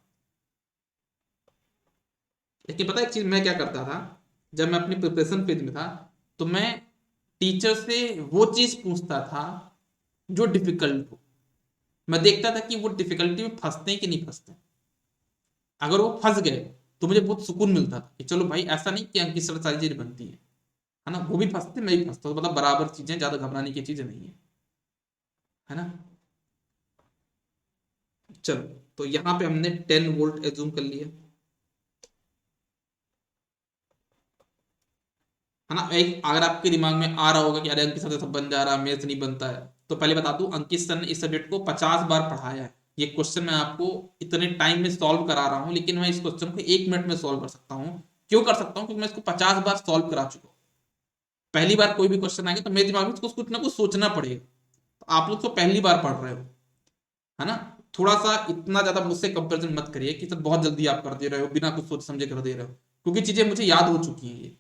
लेकिन पता है एक चीज मैं क्या करता था, जब मैं अपनी प्रिपरेशन फेज में था, तो मैं टीचर से वो चीज पूछता था जो डिफिकल्ट हो। मैं देखता था कि वो डिफिकल्टी में फंसते हैं कि नहीं फंसते। अगर वो फंस गए तो मुझे बहुत सुकून मिलता था कि चलो भाई, ऐसा नहीं कि अंकित सर सारी चीज बनती है ना, वो भी फंसते मैं भी फंसता, तो मतलब बराबर चीजें, ज्यादा घबराने की चीजें नहीं है ना। चलो, तो यहाँ पे हमने 10 वोल्ट एज्यूम कर लिया, है ना। एक अगर आपके दिमाग में आ रहा होगा कि अरे अंकित सर से सब बन जा रहा है, मेरे से नहीं बनता है, तो पहले बता दूं, अंकित सर ने इस सब्जेक्ट को 50 बार पढ़ाया है। ये क्वेश्चन मैं आपको इतने टाइम में सॉल्व करा रहा हूं, लेकिन मैं इस क्वेश्चन को 1 मिनट में सॉल्व कर सकता हूँ। क्यों कर सकता हूँ, क्योंकि मैं इसको 50 बार सॉल्व करा चुका हूँ। पहली बार कोई भी क्वेश्चन आएगा तो मेरे दिमाग में उसको कुछ ना कुछ सोचना पड़ेगा। तो आप लोग तो पहली बार पढ़ रहे हो, है ना। थोड़ा सा इतना ज्यादा मुझसे कंपेरिजन मत करिए कि सर बहुत जल्दी आप कर दे रहे हो, बिना कुछ सोच समझे कर दे रहे हो, क्योंकि चीजें मुझे याद हो चुकी हैं ये।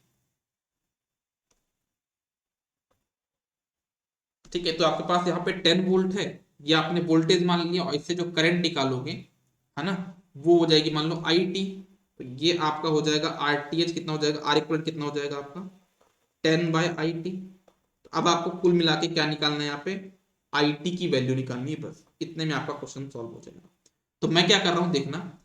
ठीक है, तो आपके पास यहाँ पे 10 वोल्ट है, ये आपने वोल्टेज मान लिया, और इससे जो करंट निकालोगे, है ना, वो हो जाएगी मान लो आई टी। तो ये आपका हो जाएगा आर टी एच, कितना हो जाएगा, आर इक्वल कितना हो जाएगा आपका, 10/IT। तो अब आपको कुल मिला के क्या निकालना है यहाँ पे, आई टी की वैल्यू निकालनी है, बस इतने में आपका क्वेश्चन सॉल्व हो जाएगा। तो मैं क्या कर रहा हूँ देखना,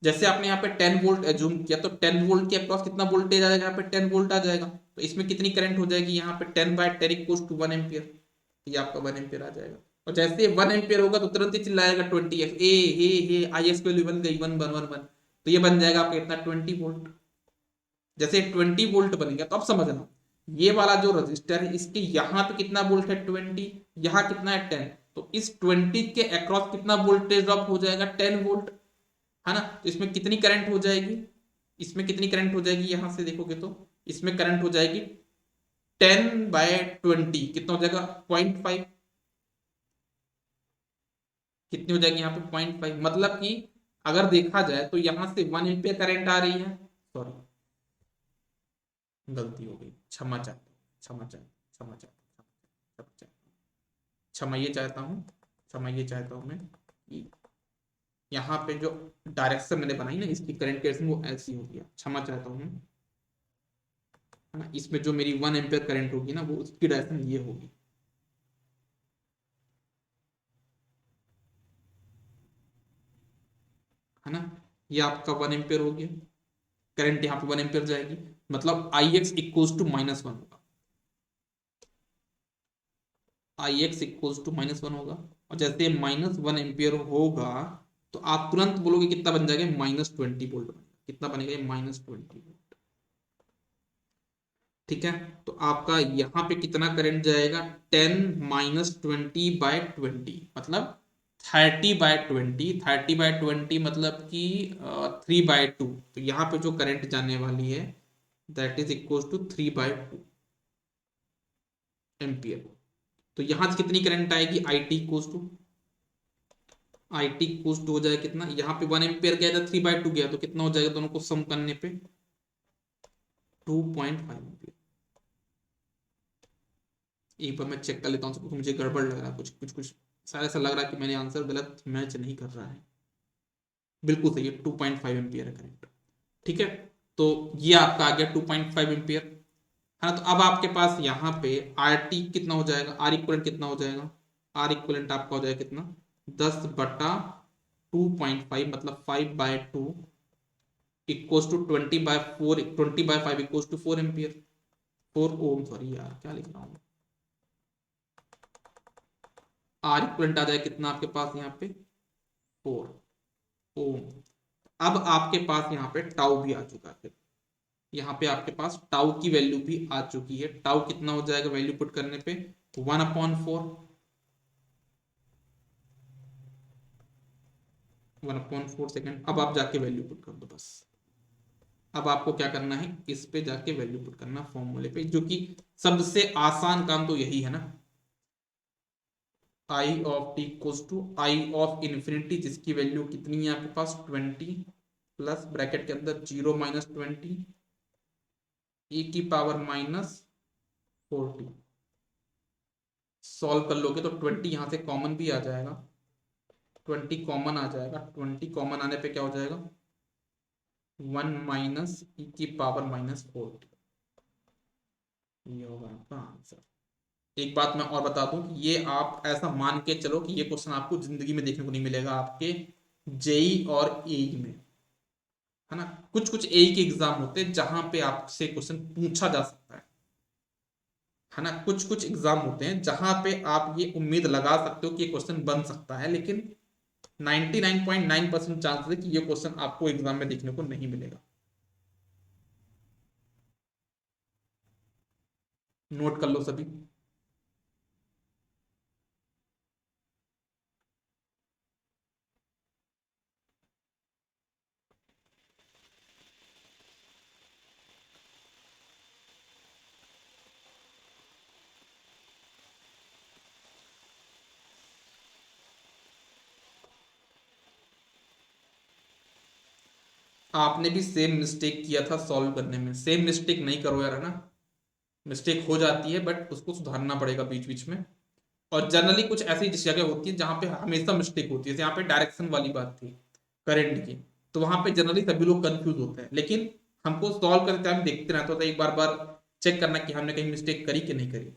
जैसे आपने यहाँ पे 10 वोल्ट एज्यूम किया, तो 10 वोल्ट के अक्रॉस कितना वोल्टेज आ जाएगा, यहाँ पे 10 वोल्ट आ जाएगा, तो इसमें कितनी करंट हो जाएगी, यहाँ पे 10/10 इक्वल्स टू 1 एम्पियर। ये आपका 1 एम्पियर आ जाएगा। और जैसे 1 एम्पियर होगा तो तुरंत ही चिल्लाएगा 20 एक्स, ए हे आई एस वैल्यू बन गई 1 1 1 1। तो ये बन जाएगा आपका इतना 20 वोल्ट। जैसे 20 वोल्ट बनेगा तो अब समझना, ये वाला जो रजिस्टर है इसके यहाँ पे कितना वोल्ट है, 20, यहाँ कितना है 10। तो इस 20 के अक्रॉस कितना वोल्टेज ड्रॉप हो जाएगा, 10 वोल्ट, है ना। तो इसमें कितनी करंट हो जाएगी, इसमें कितनी करंट हो जाएगी, यहां से देखोगे तो इसमें करंट हो जाएगी 10/20, कितना हो जाएगा, 0.5। कितनी हो जाएगी यहाँ पे, 0.5। मतलब कि अगर देखा जाए तो यहां से 1 एम्पियर करंट आ रही है, सॉरी गलती हो गई, क्षमा चाहता हूँ, क्षमा चाहता हूँ, क्षमा चाहता हूँ, क्षमा चाहता हूँ, क्षमा ये चाहता हूँ, क्षमा ये चाहता हूँ मैं कि यहाँ पे जो डायरेक्शन मैंने बनाई ना इसकी करंट की डायरेक्शन वो ऐसी होगी, क्षमा चाहता हूँ मैं, है ना। इसमें जो मेरी 1 एम्पियर करंट होगी ना वो उसकी डायरेक्शन ये होगी, है ना। ये आपका 1 एम्पियर हो गया, करंट यहाँ पे 1 एम्पियर जाएगी, मतलब आई एक्स इक्वल्स टू -1 होगा, आई एक्स इक्वल्स टू -1 होगा। और जैसे -1 एम्पियर होगा तो आप तुरंत बोलोगे कितना बन जाएगा, -20 वोल्ट बनेगा। कितना बनेगा ये, -20 वोल्ट। ठीक है, तो आपका यहाँ पे कितना करंट जाएगा, 10 - 20/20, मतलब 30/20, 30/20 मतलब कि 3/2। तो यहाँ पे जो करंट जाने वाली है that is equal to 3/2 ampere. तो यहाँ से कितनी करंट आएगी, I T equal to, I T equal to हो जाएगा कितना, यहाँ पे 1 एम्पियर गया था, 3/2 गया, तो कितना हो जाएगा दोनों को सम करने पे, 2.5 एम्पियर। एक बार मैं चेक कर लेता हूँ, क्योंकि मुझे गड़बड़ लग रहा है, कुछ कुछ कुछ शायद ऐसा लग रहा है कि मैंने आंसर गलत मैच नहीं कर रहा है। बिल्कुल सही है, 2.5 एम्पियर है करंट। ठीक है, तो ये आपका आ गया 2.5 एम्पियर, है ना। तो अब आपके पास यहाँ पे आर टी कितना हो जाएगा, आर इक्वलेंट कितना हो जाएगा, आर इक्वलेंट आपका हो जाएगा कितना, 10/2.5 मतलब 5/2 equals to 20/4, 20/5 equals to 4 ampere, 4 ohm, sorry यार क्या लिख रहा हूँ। आर इक्वलेंट आ जाएगा कितना आपके पास यहाँ पे, 4 ओम। अब आपके पास यहाँ पे टाउ भी आ चुका है, यहाँ पे आपके पास टाउ की वैल्यू भी आ चुकी है। टाउ कितना हो जाएगा वैल्यू पुट करने पे, 1/4, 1/4 सेकेंड। अब आप जाके वैल्यू पुट कर दो बस। अब आपको क्या करना है, इस पे जाके वैल्यू पुट करना फॉर्मूले पे, जो कि सबसे आसान काम तो यही है ना। I of T equals to I of infinity, जिसकी वैल्यू कितनी है आपके पास, 20, प्लस ब्रैकेट के अंदर 0 - 20 ई की पावर -40। सॉल्व कर लोगे तो 20 यहां से कॉमन भी आ जाएगा, 20 कॉमन आ जाएगा, 20 कॉमन आने पे क्या हो जाएगा, 1 - e⁻⁻40। ये होगा आपका आंसर। एक बात मैं और बता दूं कि ये आप ऐसा मान के चलो कि ये क्वेश्चन आपको जिंदगी में देखने को नहीं मिलेगा आपके जेई और एई में, है ना। कुछ कुछ एई के एग्जाम होते हैं जहां पे आपसे क्वेश्चन पूछा जा सकता है ना। कुछ कुछ एग्जाम होते हैं जहां पे आप ये उम्मीद लगा सकते हो कि ये क्वेश्चन बन सकता है, लेकिन 99.9% चांसेस है कि ये क्वेश्चन आपको एग्जाम में देखने को नहीं मिलेगा। नोट कर लो सभी। आपने भी सेम मिस्टेक किया था सॉल्व करने में, सेम मिस्टेक नहीं करो यार, है ना। मिस्टेक हो जाती है बट उसको सुधारना पड़ेगा बीच बीच में। और जनरली कुछ ऐसी जगह होती है जहां पे हमेशा मिस्टेक होती है, यहाँ पे डायरेक्शन वाली बात थी करंट की, तो वहां पे जनरली सभी लोग कंफ्यूज होते हैं, लेकिन हमको सॉल्व करते टाइम देखते रहते होता है, एक बार बार चेक करना कि हमने कहीं मिस्टेक करी कि नहीं करी।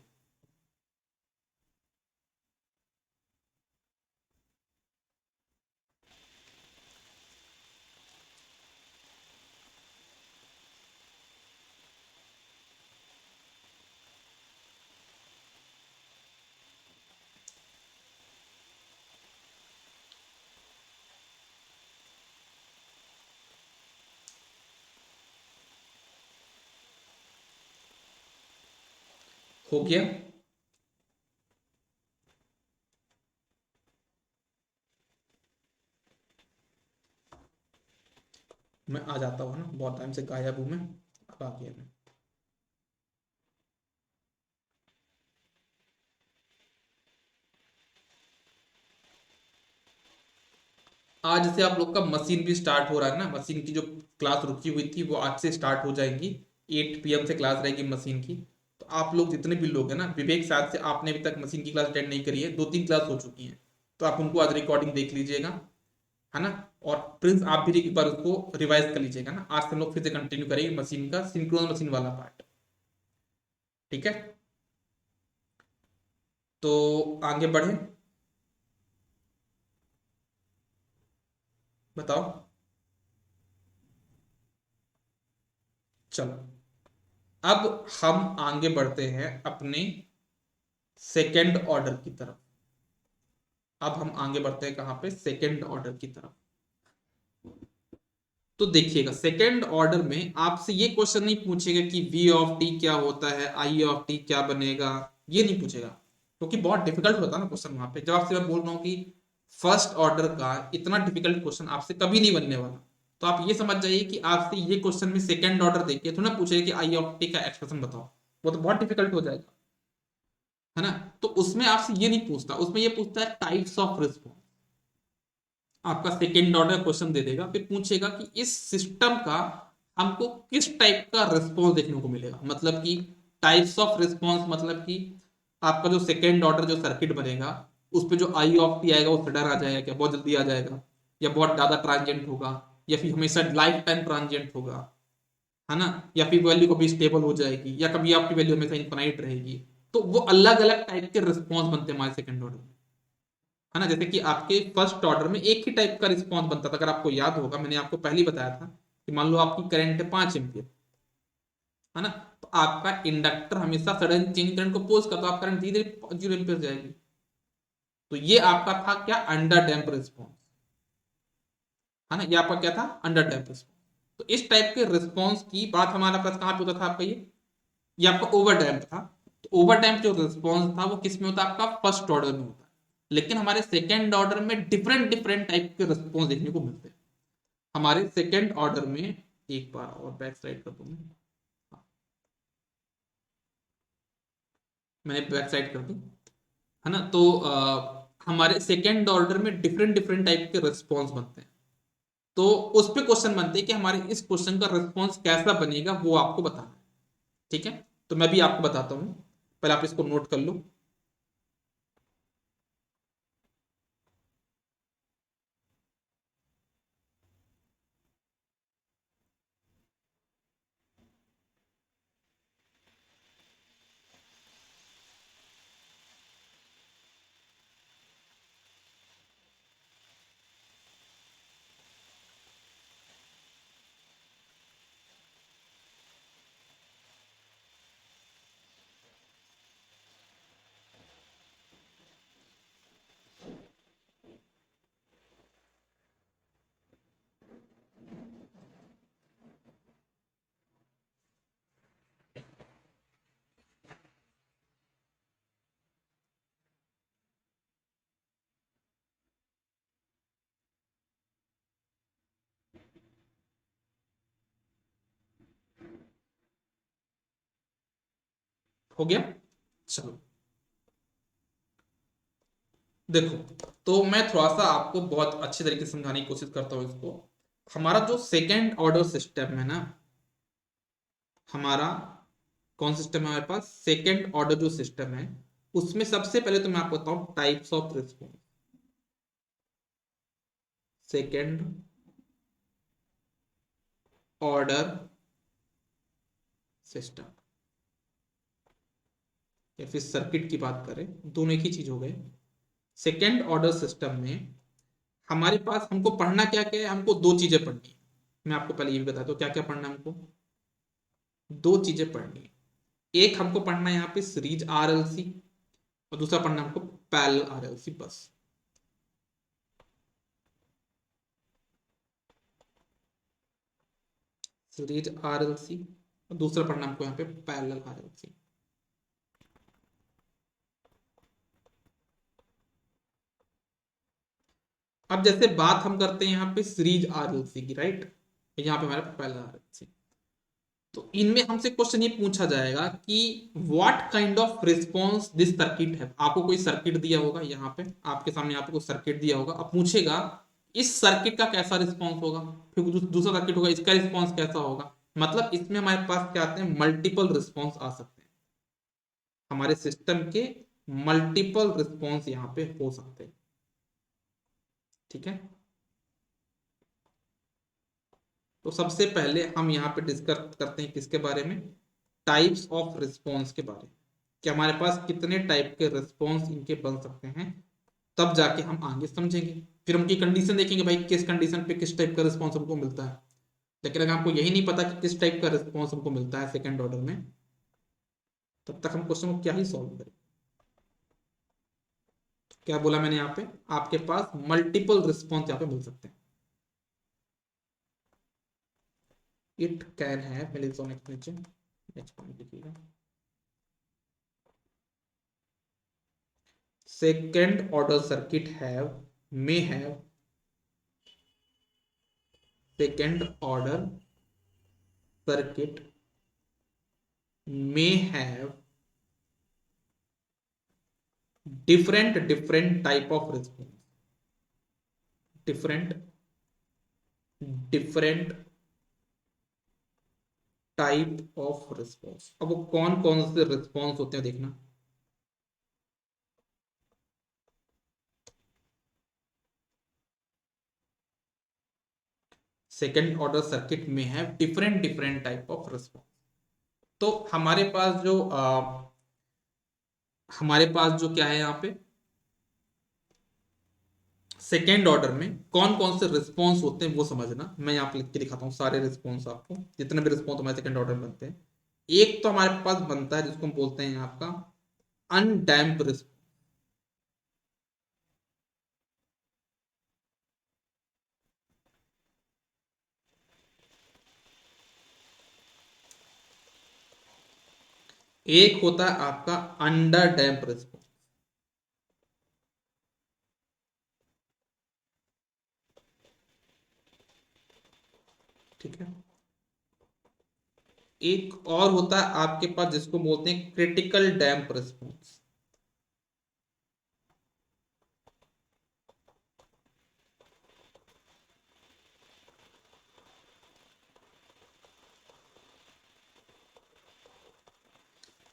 हो गया। मैं आ जाता हूँ ना, बहुत टाइम से गायब हूँ मैं, अब आ गया मैं। आज से आप लोग का मशीन भी स्टार्ट हो रहा है ना, मशीन की जो क्लास रुकी हुई थी वो आज से स्टार्ट हो जाएंगी। 8 PM से क्लास रहेगी मशीन की। तो आप लोग जितने भी लोग हैं ना, विवेक शायद से आपने अभी तक मशीन की क्लास अटेंड नहीं करी है, 2-3 क्लास हो चुकी हैं, तो आप उनको आज रिकॉर्डिंग देख लीजिएगा, है ना। और प्रिंस आप भी एक बार उसको रिवाइज कर लीजिएगा ना। आज से हम लोग फिर से कंटिन्यू करेंगे मशीन का सिंक्रोनस मशीन वाला पार्ट, ठीक है। तो आगे बढ़े, बताओ। चलो, अब हम आगे बढ़ते हैं अपने सेकेंड ऑर्डर की तरफ। अब हम आगे बढ़ते हैं कहां पे, सेकेंड ऑर्डर की तरफ। तो देखिएगा, सेकेंड ऑर्डर में आपसे ये क्वेश्चन नहीं पूछेगा कि v ऑफ t क्या होता है, i ऑफ t क्या बनेगा, ये नहीं पूछेगा, क्योंकि बहुत डिफिकल्ट होता है ना क्वेश्चन वहां पे। जब आपसे मैं बोल रहा हूँ कि फर्स्ट ऑर्डर का इतना डिफिकल्ट क्वेश्चन आपसे कभी नहीं बनने वाला, तो आप ये समझ जाइए कि आपसे ये क्वेश्चन में सेकेंड ऑर्डर देखिए तो ना पूछेगा कि आई ऑफ टी का एक्सप्रेशन बताओ, वो तो बहुत डिफिकल्ट हो जाएगा, है ना। तो उसमें आपसे ये नहीं पूछता, उसमें ये पूछता है टाइप्स ऑफ रिस्पॉन्स। आपका सेकेंड ऑर्डर क्वेश्चन दे देगा, फिर पूछेगा कि इस सिस्टम का हमको किस टाइप का रिस्पॉन्स देखने को मिलेगा। मतलब कि टाइप्स ऑफ रिस्पॉन्स, मतलब कि आपका जो सेकेंड ऑर्डर जो सर्किट बनेगा उस पर जो आई ऑफ टी आएगा वो सडन आ जाएगा क्या, बहुत जल्दी आ जाएगा, या बहुत ज्यादा ट्रांजिएंट होगा, या फिर हमेशा लाइफ टाइम ट्रांजिएंट होगा, है ना, या फिर वैल्यू कभी स्टेबल हो जाएगी, या कभी आपकी वैल्यू हमेशा इनफाइनाइट रहेगी। तो वो अलग अलग टाइप के रिस्पॉन्स बनते हैं हमारे सेकेंड ऑर्डर में, है ना। जैसे कि आपके फर्स्ट ऑर्डर में एक ही टाइप का रिस्पॉन्स बनता था, अगर आपको याद होगा, मैंने आपको पहले ही बताया था कि मान लो आपकी करंट है 5 एम्पियर, है ना। तो आपका इंडक्टर हमेशा सडन चेंज करंट को पोज करता, तो आप करंट धीरे धीरे 0 एम्पियर जाएगी। तो ये आपका था क्या, अंडर डैम्प रिस्पॉन्स, है ना। ये आपका क्या था, अंडर डैम्प रिस्पॉन्स। तो इस टाइप के रिस्पॉन्स की बात हमारा पास कहां पे होता था आपका, ये आपका ओवर डैम्प था। तो ओवर डैम्प जो रिस्पॉन्स था वो किस में होता है, आपका फर्स्ट ऑर्डर में होता है। लेकिन हमारे सेकेंड ऑर्डर में डिफरेंट डिफरेंट टाइप के रिस्पॉन्स देखने को मिलते हैं हमारे सेकेंड ऑर्डर में। एक बार और बैक साइड कर दूं मैं, हाँ, मैंने बैक साइड कर दी, है ना। तो हमारे सेकेंड ऑर्डर में डिफरेंट डिफरेंट टाइप के रिस्पॉन्स बनते हैं। तो उस पे क्वेश्चन बनते हैं कि हमारे इस क्वेश्चन का रिस्पॉन्स कैसा बनेगा, वो आपको बताना है, ठीक है। तो मैं भी आपको बताता हूं, पहले आप इसको नोट कर लो। हो गया, चलो देखो। तो मैं थोड़ा सा आपको बहुत अच्छे तरीके से समझाने की कोशिश करता हूँ इसको। हमारा जो सेकेंड ऑर्डर सिस्टम है ना, हमारा कौन सिस्टम है हमारे पास, सेकेंड ऑर्डर जो सिस्टम है, उसमें सबसे पहले तो मैं आपको बताऊं types of response. Second order system या फिर सर्किट की बात करें, दोनों एक ही चीज हो गए। सेकेंड ऑर्डर सिस्टम में हमारे पास हमको पढ़ना क्या क्या है, हमको दो चीजें पढ़नी है। मैं आपको पहले ये भी बताता हूँ क्या क्या पढ़ना है हमको। दो चीजें पढ़नी है, एक हमको पढ़ना है यहाँ पे सीरीज आरएलसी, और दूसरा पढ़ना है हमको पैरेलल आरएलसी, बस। सीरीज आरएलसी और दूसरा पढ़ना हमको यहाँ पे पैरेलल आरएलसी। अब जैसे बात हम करते हैं यहाँ पे सीरीज आरएलसी की, राइट, यहाँ पे हमारा पैरेलल आरएलसी। तो इनमें हमसे क्वेश्चन ये पूछा जाएगा कि what kind of response this circuit है। आपको कोई सर्किट दिया होगा, यहाँ पे आपके सामने आपको कोई सर्किट दिया होगा, अब पूछेगा इस सर्किट का कैसा रिस्पॉन्स होगा, फिर दूसरा सर्किट होगा इसका रिस्पॉन्स कैसा होगा। मतलब इसमें हमारे पास क्या आते हैं, मल्टीपल रिस्पॉन्स आ सकते हैं, हमारे सिस्टम के मल्टीपल रिस्पॉन्स यहाँ पे हो सकते हैं। ठीक है, तो सबसे पहले हम यहाँ पे डिस्कस करते हैं किसके बारे में, टाइप्स ऑफ रिस्पॉन्स के बारे में, कि हमारे पास कितने टाइप के रिस्पॉन्स इनके बन सकते हैं, तब जाके हम आगे समझेंगे। फिर उनकी कंडीशन देखेंगे, भाई किस कंडीशन पे किस टाइप का रिस्पॉन्स हमको मिलता है। लेकिन अगर हमको यही नहीं पता कि किस टाइप का रिस्पॉन्स हमको मिलता है सेकंड ऑर्डर में, तब तक हम क्वेश्चन को क्या ही सॉल्व करें। क्या बोला मैंने यहाँ पे, आपके पास मल्टीपल रिस्पॉन्स यहाँ पे मिल सकते हैं। इट कैन हैव, मैं लिखता हूँ नेक्स्ट नीचे, नेक्स्ट पॉइंट लिखिएगा, second order circuit may have second order circuit may have different type of response, different type of response. अब वो कौन कौन से रिस्पॉन्स होते हैं देखना, सेकेंड ऑर्डर सर्किट में है डिफरेंट टाइप ऑफ रिस्पॉन्स। तो हमारे पास जो क्या है यहाँ पे, सेकेंड ऑर्डर में कौन कौन से रिस्पॉन्स होते हैं वो समझना। मैं यहाँ पे लिख के दिखाता हूँ सारे रिस्पॉन्स आपको, जितने भी रिस्पॉन्स हमारे सेकेंड ऑर्डर में बनते हैं। एक तो हमारे पास बनता है जिसको हम बोलते हैं आपका अनडैम्प रिस्पॉन्स। एक होता है आपका अंडर डैम्प रिस्पॉन्स। ठीक है, एक और होता है आपके पास जिसको बोलते हैं क्रिटिकल डैम्प रिस्पॉन्स।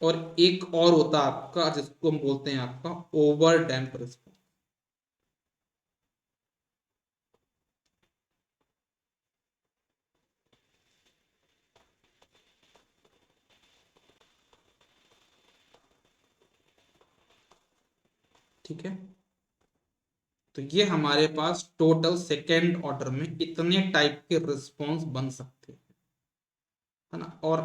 और एक और होता है आपका जिसको हम बोलते हैं आपका ओवर डैम्प रिस्पॉन्स। ठीक है, तो ये हमारे पास टोटल सेकेंड ऑर्डर में इतने टाइप के रिस्पॉन्स बन सकते हैं, है ना। और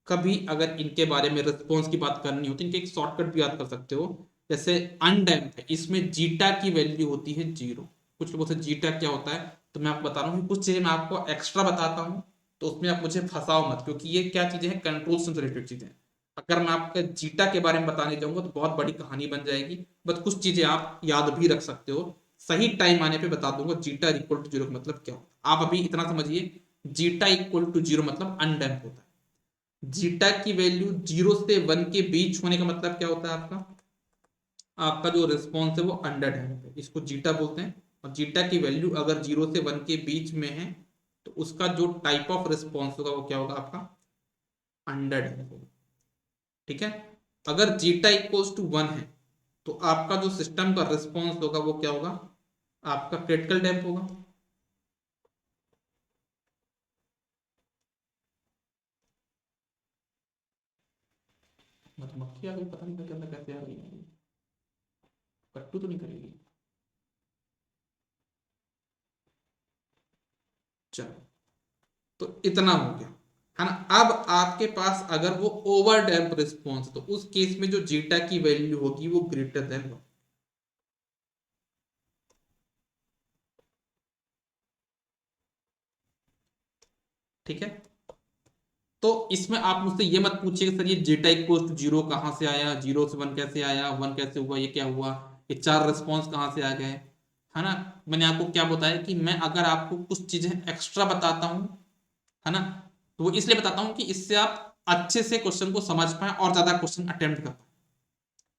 कभी अगर इनके बारे में रिस्पॉन्स की बात करनी होती है, इनके एक शॉर्टकट भी याद कर सकते हो। जैसे अनडैम्प है, इसमें जीटा की वैल्यू होती है 0। कुछ लोगों से जीटा क्या होता है, तो मैं आपको बता रहा हूँ, कुछ चीजें मैं आपको एक्स्ट्रा बताता हूँ, तो उसमें आप मुझे फंसाओ मत, क्योंकि ये क्या चीजें हैं, कंट्रोल से रिलेटेड चीजें हैं। अगर मैं आपका जीटा के बारे में बताने जाऊंगा तो बहुत बड़ी कहानी बन जाएगी, बट कुछ चीजें आप याद भी रख सकते हो। सही टाइम आने पे बता दूंगा जीटा इक्वल टू 0 का मतलब क्या होता है। आप अभी इतना समझिए, जीटा इक्वल टू 0 मतलब अनडैम्प होता है। जीटा की वैल्यू 0 से 1 के बीच होने का मतलब क्या होता है आपका, आपका जो रिस्पॉन्स है वो अंडर डैम्प है, इसको जीटा बोलते हैं। और जीटा की वैल्यू अगर 0 से 1 के बीच में है, तो उसका जो टाइप ऑफ रिस्पॉन्स होगा वो क्या होगा आपका, अंडर डैम्प होगा। ठीक है, अगर जीटा इक्वल्स टू 1 है, तो आपका जो सिस्टम का रिस्पॉन्स होगा वो क्या होगा, आपका क्रिटिकल डैम्प होगा। मधुमक्खी आ गई, पता नहीं क्या कैसे आ गई, कट्टू तो नहीं करेगी। चलो, तो इतना हो गया, है ना। अब आपके पास अगर वो ओवर डैम्प रिस्पॉन्स, तो उस केस में जो जीटा की वैल्यू होगी वो ग्रेटर देन 1। ठीक है, तो इसमें आप मुझसे ये मत पूछिए कि सर ये जीटा इक्वल टू 0 कहाँ से आया, 0 से 1 कैसे आया, 1 कैसे हुआ, ये क्या हुआ, ये चार रिस्पॉन्स कहाँ से आ गए, है ना। मैंने आपको क्या बताया कि मैं अगर आपको कुछ चीजें एक्स्ट्रा बताता हूँ, है ना, तो वो इसलिए बताता हूँ कि इससे आप अच्छे से क्वेश्चन को समझ पाए और ज्यादा क्वेश्चन अटेम्प्ट कर पाए,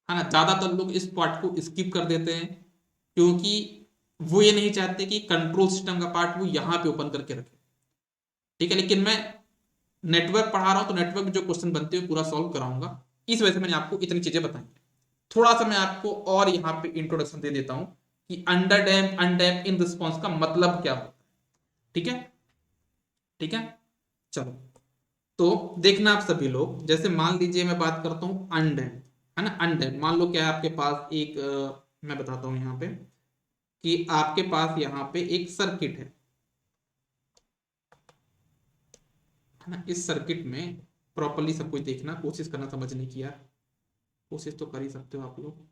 है ना। ज्यादातर लोग इस पार्ट को स्किप कर देते हैं, क्योंकि वो ये नहीं चाहते कि कंट्रोल सिस्टम का पार्ट वो यहाँ पे ओपन करके रखे। ठीक है, लेकिन मैं नेटवर्क पढ़ा रहा हूं तो नेटवर्क में जो क्वेश्चन बनते हैं पूरा सॉल्व कराऊंगा, इस वजह से मैंने आपको इतनी चीजें बताई। थोड़ा सा मैं आपको और यहाँ पे इंट्रोडक्शन दे देता हूं कि under damp undamped in response का मतलब क्या होता है। ठीक है, ठीक है, चलो। तो देखना आप सभी लोग, जैसे मान लीजिए मैं बात करता हूं अनडैम्प, है ना, अनडैम्प मान लो क्या है आपके पास एक मैं बताता हूं यहाँ पे कि आपके पास यहाँ पे एक सर्किट है ना। इस सर्किट में प्रॉपरली सब कुछ देखना, कोशिश करना समझने की यार, कोशिश तो कर ही सकते हो आप लोग।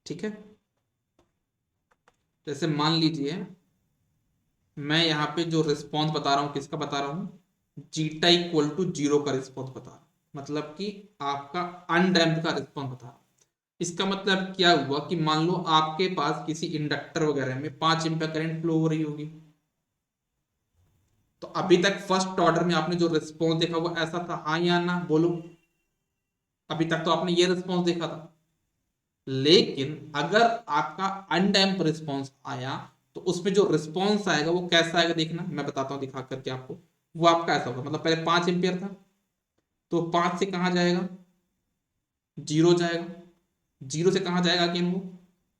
ठीक है, जैसे मान लीजिए मैं यहाँ पे जो रिस्पॉन्स बता रहा हूँ किसका बता रहा हूँ, जीटा इक्वल टू जीरो का रिस्पॉन्स बता रहा हूँ, मतलब कि आपका अनडैम्प्ड का रिस्पॉन्स बता रहा हूँ। इसका मतलब क्या हुआ कि मान लो आपके पास किसी इंडक्टर वगैरह में 5 एम्पीयर करंट फ्लो हो रही होगी, तो अभी तक फर्स्ट ऑर्डर में आपने जो रिस्पॉन्स देखा वो ऐसा था, हाँ या ना बोलो। अभी तक तो आपने ये रिस्पॉन्स देखा था, लेकिन अगर आपका अनडैम्प रिस्पॉन्स आया तो उसमें जो रिस्पॉन्स आएगा वो कैसा आएगा देखना, मैं बताता हूं दिखा करके आपको। वो आपका ऐसा होगा, मतलब पहले 5 एम्पियर था तो 5 से कहां जाएगा, जीरो जाएगा। जीरो से कहां जाएगा अगेन वो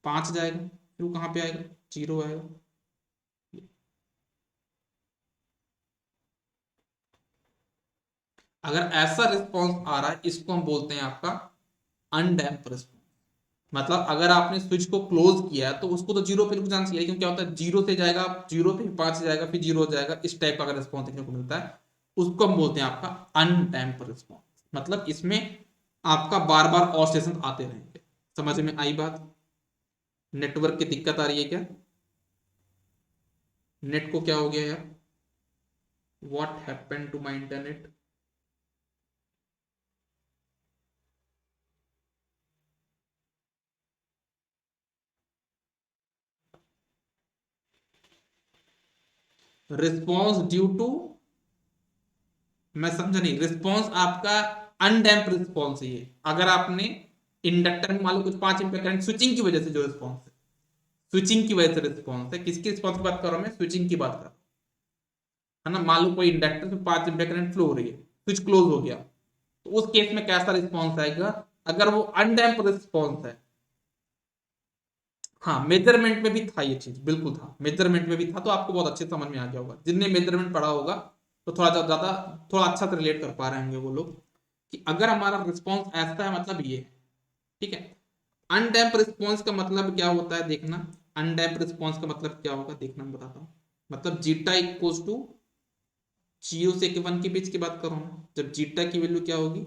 5 जाएगा, फिर वो कहां पे आएगा, जीरो आएगा। अगर ऐसा रिस्पॉन्स आ रहा है इसको हम बोलते हैं आपका अनडैम्प रिस्पॉन्स। मतलब अगर आपने स्विच को क्लोज किया तो उसको तो जीरो पे रुक जाना चाहिए, लेकिन क्या होता है जीरो से जाएगा, जीरो पे 5 से जाएगा, फिर जीरो हो जाएगा, इस टाइप का अगर रिस्पॉन्स देखने को मिलता है उसको हम बोलते हैं आपका अनडैम्प रिस्पॉन्स। मतलब इसमें आपका बार बार ऑसिलेशन आते रहेंगे। समझ में आई बात? नेटवर्क की दिक्कत आ रही है क्या? नेट को क्या हो गया यार, what happened to my internet? Response due to, मैं समझा नहीं, रिस्पॉन्स आपका अनडैम्प रिस्पॉन्स है ये। अगर आपने इंडक्टर में मान लो कुछ 5 एम्पीयर करंट, स्विचिंग की वजह से जो रिस्पॉन्स है, स्विचिंग की वजह से रिस्पॉन्स है। किसकी रिस्पॉन्स की बात कर रहा हूं मैं, स्विचिंग की बात कर रहा हूं, है ना। मान लो कोई इंडक्टर में 5 एम्पीयर करंट फ्लो हो रही है, स्विच क्लोज हो गया, तो उस केस में कैसा रिस्पॉन्स आएगा, अगर वो अनडैम्प रिस्पॉन्स है। हाँ, मेजरमेंट में भी था ये चीज, बिल्कुल था, मेजरमेंट में भी था, तो आपको बहुत अच्छे समझ में आ गया होगा जिनने मेजरमेंट पढ़ा होगा, तो थोड़ा ज्यादा, थोड़ा अच्छा से रिलेट कर पा रहे होंगे वो लोग कि अगर हमारा रिस्पॉन्स ऐसा है मतलब ये है। ठीक है, अनडैम्प रिस्पॉन्स का मतलब क्या होता है देखना, अनडैम्प रिस्पॉन्स का मतलब क्या होगा देखना, मैं बताता हूँ। मतलब जीटा इक्वल्स टू जीरो से 1 के बीच की बात कर रहा हूँ, जब जीटा की वैल्यू क्या होगी,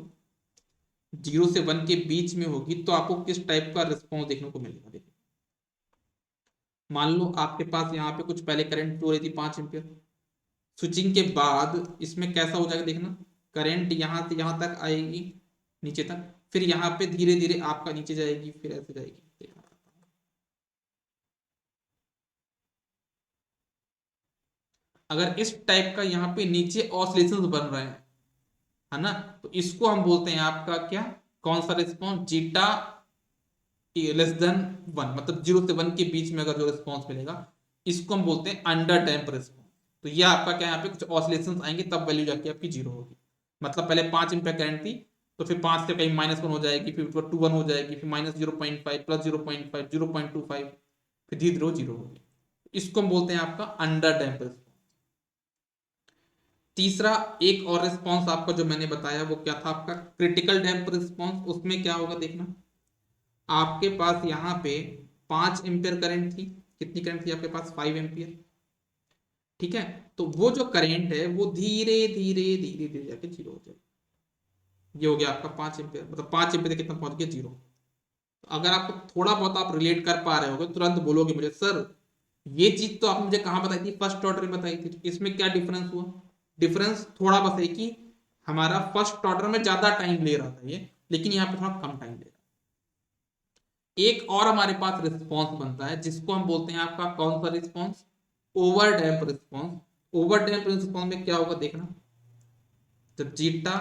जीरो से 1 के बीच में होगी, तो आपको किस टाइप का रिस्पॉन्स देखने को मिलेगा देखो। मान लो आपके पास यहाँ पे कुछ पहले करंट फ्लो हो रही थी 5 एम्पियर, स्विचिंग के बाद इसमें कैसा हो जाएगा देखना, करंट यहाँ से यहाँ तक आएगी, नीचे तक, फिर यहाँ पे धीरे धीरे आपका नीचे जाएगी, फिर ऐसे जाएगी देखना। अगर इस टाइप का यहाँ पे नीचे ऑसिलेशंस बन रहे हैं, है ना, तो इसको हम बोलते हैं आपका क्या, कौन सा रिस्पॉन्स, जीटा लेस देन 1, मतलब 0 से 1 के बीच में अगर जो रिस्पॉन्स मिलेगा इसको हम बोलते हैं अंडर डैम्प रिस्पॉन्स। तो ये आपका क्या, यहाँ पे कुछ ऑसिलेशंस आएंगे तब वैल्यू जाके आपकी जीरो होगी। मतलब पहले 5 एम्पीयर करंट थी, तो फिर 5 से कहीं -1 हो जाएगी, फिर 2 1 हो जाएगी, फिर -0.5 +0.5 0.25, फिर धीरे धीरे जीरो होगी। इसको हम बोलते हैं आपका अंडर डैम्प रिस्पॉन्स। तीसरा एक और रिस्पॉन्स आपका जो मैंने बताया वो क्या था आपका, क्रिटिकल डैम्प रिस्पॉन्स। उसमें क्या होगा देखना, आपके पास यहाँ पे 5 एम्पियर करंट थी, कितनी करंट थी आपके पास, 5 एम्पियर। ठीक है, तो वो जो करंट है वो धीरे धीरे धीरे धीरे जाके जीरो हो जाएगा। ये हो गया आपका 5 एम्पियर, मतलब 5 एम्पियर कितना पहुंच गया, जीरो। तो अगर आपको थोड़ा बहुत आप रिलेट कर पा रहे होगे तुरंत बोलोगे मुझे, सर ये चीज तो आपने मुझे कहाँ बताई थी, फर्स्ट ऑर्डर में बताई थी, इसमें क्या डिफरेंस हुआ। डिफरेंस थोड़ा बस है कि हमारा फर्स्ट ऑर्डर में ज्यादा टाइम ले रहा था ये, लेकिन यहाँ पे थोड़ा कम टाइम ले रहा है। एक और हमारे पास रिस्पॉन्स बनता है जिसको हम बोलते हैं आपका कौन सा response, over damp response. Over damp response में क्या होगा देखना, जब जीटा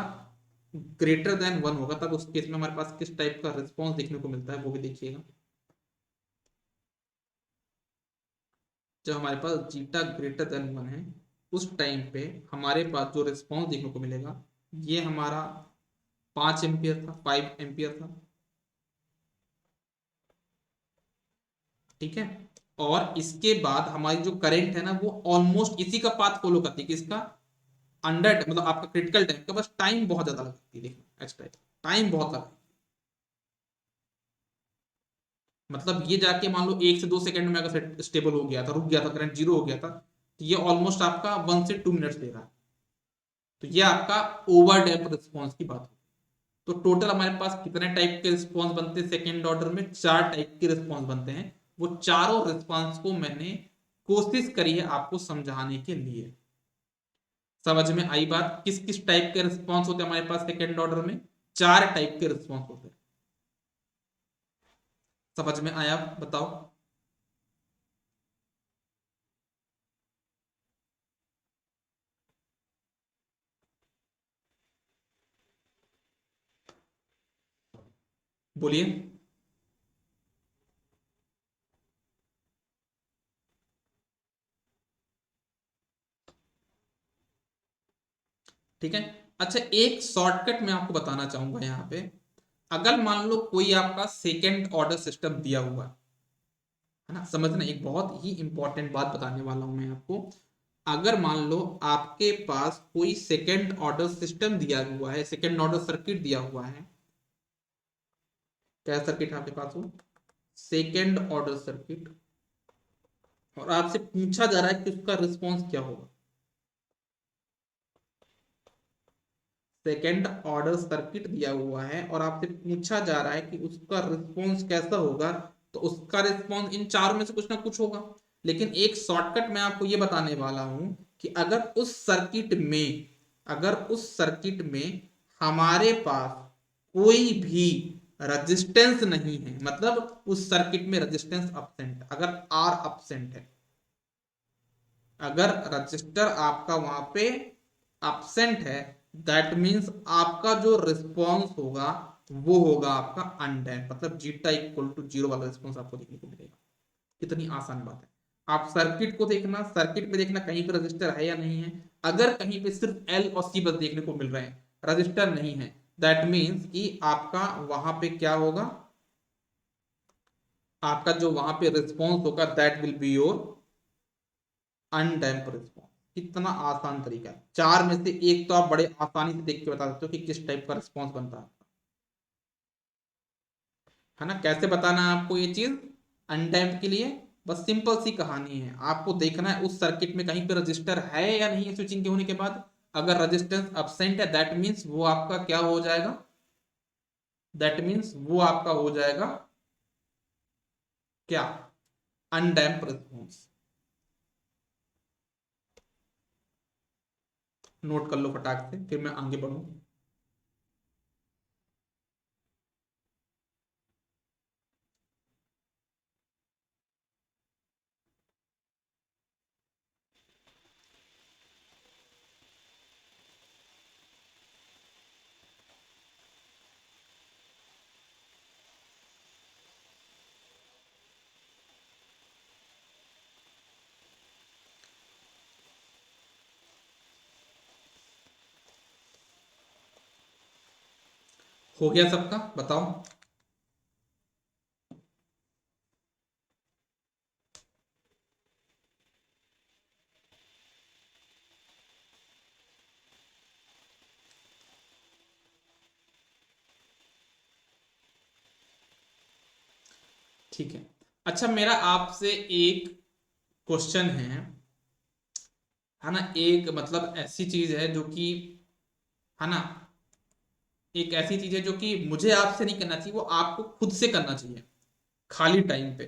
ग्रेटर देन 1 होगा तब उस केस में हमारे पास किस टाइप का रिस्पॉन्स देखने को मिलता है वो भी देखिएगा। जब हमारे पास जीटा ग्रेटर देन 1 है उस टाइम पे हमारे पास जो रिस्पॉन्स देखने को मिलेगा, ये हमारा 5 एम्पियर था, 5 एम्पियर था, ठीक है। और इसके बाद हमारी जो करंट है ना वो ऑलमोस्ट इसी का पाथ फॉलो करती है, किसका, अंडर मतलब आपका क्रिटिकल टाइम का, बस टाइम बहुत ज्यादा लगती है, देखना एक्स्ट्रा टाइम बहुत लगा, मतलब ये जाके मान लो 1 से 2 सेकंड में अगर स्टेबल हो गया था, रुक गया था, करंट जीरो हो गया था, तो ये ऑलमोस्ट आपका 1 से 2 मिनट्स ले रहा है। तो ये आपका ओवर डैम्प रिस्पॉन्स की बात है। तो टोटल हमारे पास कितने टाइप के रिस्पॉन्स बनते हैं सेकेंड ऑर्डर में, 4 टाइप के रिस्पॉन्स बनते हैं। वो चारों रिस्पॉन्स को मैंने कोशिश करी है आपको समझाने के लिए। समझ में आई बात, किस किस टाइप के रिस्पॉन्स होते हैं हमारे पास सेकेंड ऑर्डर में, 4 टाइप के रिस्पॉन्स होते हैं। समझ में आया, बताओ। बोलिए। ठीक है। अच्छा, एक शॉर्टकट मैं आपको बताना चाहूंगा यहाँ पे। अगर मान लो कोई आपका सेकेंड ऑर्डर सिस्टम दिया हुआ है ना, समझना, एक बहुत ही इंपॉर्टेंट बात बताने वाला हूं मैं आपको। अगर मान लो आपके पास कोई सेकेंड ऑर्डर सिस्टम दिया हुआ है, सेकेंड ऑर्डर सर्किट दिया हुआ है, क्या सर्किट आपके पास हो, सेकेंड ऑर्डर सर्किट, और आपसे पूछा जा रहा है कि उसका रिस्पॉन्स क्या होगा। सेकेंड ऑर्डर सर्किट दिया हुआ है और आपसे पूछा जा रहा है कि उसका रिस्पॉन्स कैसा होगा, तो उसका रिस्पॉन्स इन चारों में से कुछ ना कुछ होगा। लेकिन एक शॉर्टकट मैं आपको यह बताने वाला हूं कि अगर उस सर्किट में हमारे पास कोई भी रजिस्टेंस नहीं है, मतलब उस सर्किट में रजिस्टेंस absent, अगर आर absent है, अगर रजिस्टर आपका वहां पे absent है, दैट मीन्स आपका जो रिस्पॉन्स होगा वो होगा आपका अनडैम्प्ड, मतलब जीटा इक्वल टू जीरो वाला रिस्पॉन्स आपको देखने को मिलेगा। कितनी आसान बात है। आप सर्किट को देखना, सर्किट में देखना कहीं पर रजिस्टर है या नहीं है। अगर कहीं पे सिर्फ एल और सी बस देखने को मिल रहे हैं, रजिस्टर नहीं है, दैट मीन्स कि आपका वहां पे क्या होगा, आपका जो वहां पे रिस्पॉन्स होगा that will be your undamped response. कितना आसान तरीका है, चार में से एक तो आप बड़े आसानी से देख के बता सकते हो कि किस टाइप का रिस्पॉन्स बनता है ना। कैसे बताना है आपको ये चीज अनडैम्प्ड के लिए, बस सिंपल सी कहानी है, आपको देखना है उस सर्किट में कहीं पे रजिस्टर है या नहीं है स्विचिंग के होने के बाद। अगर रजिस्टेंस absent है, दैट मीन्स वो आपका क्या हो जाएगा, दैट मीन्स वो आपका हो जाएगा क्या, अनडैम्प्ड रिस्पॉन्स। नोट कर लो फटाक से, फिर मैं आगे बढ़ूं। हो गया सबका, बताओ। ठीक है। अच्छा, मेरा आपसे एक क्वेश्चन है ना, एक मतलब ऐसी चीज है जो कि, है ना, एक ऐसी चीज है जो कि मुझे आपसे नहीं करना चाहिए, वो आपको खुद से करना चाहिए खाली टाइम पे,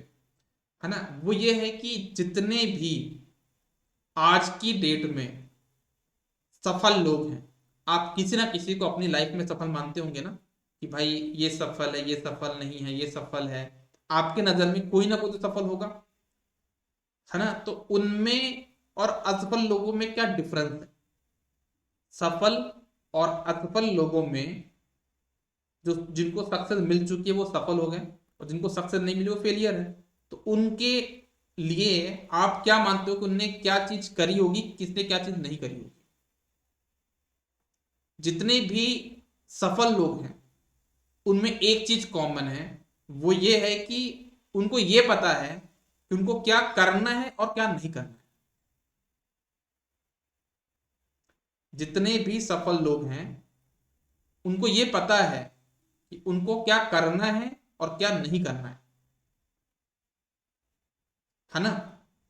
है ना। वो ये है कि जितने भी आज की डेट में सफल लोग हैं, आप किसी ना किसी को अपनी लाइफ में सफल मानते होंगे ना, कि भाई ये सफल है, ये सफल नहीं है, ये सफल है। आपके नजर में कोई ना कोई तो सफल होगा, है ना। तो उनमें और असफल लोगों में क्या डिफरेंस है, सफल और असफल लोगों में, जो जिनको सक्सेस मिल चुकी है वो सफल हो गए, और जिनको सक्सेस नहीं मिली वो फेलियर है। तो उनके लिए आप क्या मानते हो कि उनने क्या चीज करी होगी, किसने क्या चीज नहीं करी होगी? जितने भी सफल लोग हैं उनमें एक चीज कॉमन है, वो ये है कि उनको ये पता है कि उनको क्या करना है और क्या नहीं करना है। जितने भी सफल लोग हैं उनको ये पता है कि उनको क्या करना है और क्या नहीं करना है ना?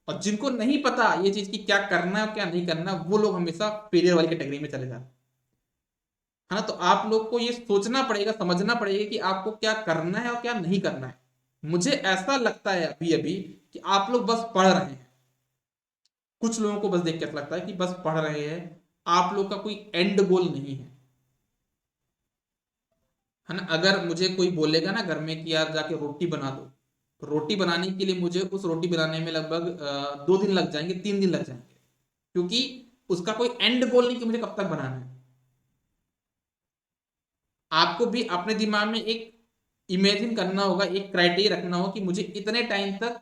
और जिनको नहीं पता ये चीज कि क्या करना है और क्या नहीं करना, वो लोग हमेशा फेलियर वाली कैटेगरी में चले जाते हैं, है ना? तो आप लोग को ये सोचना पड़ेगा, समझना पड़ेगा कि आपको क्या करना है और क्या नहीं करना है। मुझे ऐसा लगता है अभी अभी कि आप लोग बस पढ़ रहे हैं। कुछ लोगों को बस देख के ऐसा लगता है कि बस पढ़ रहे हैं, आप लोग का कोई एंड गोल नहीं है ना? अगर मुझे कोई बोलेगा ना घर में कि यार जाके रोटी बना दो, तो रोटी बनाने के लिए मुझे उस रोटी बनाने में लगभग 2 दिन लग जाएंगे, 3 दिन लग जाएंगे, क्योंकि उसका कोई एंड गोल नहीं कि मुझे कब तक बनाना है। आपको भी अपने दिमाग में एक इमेजिन करना होगा, एक क्राइटेरिया रखना होगा कि मुझे इतने टाइम तक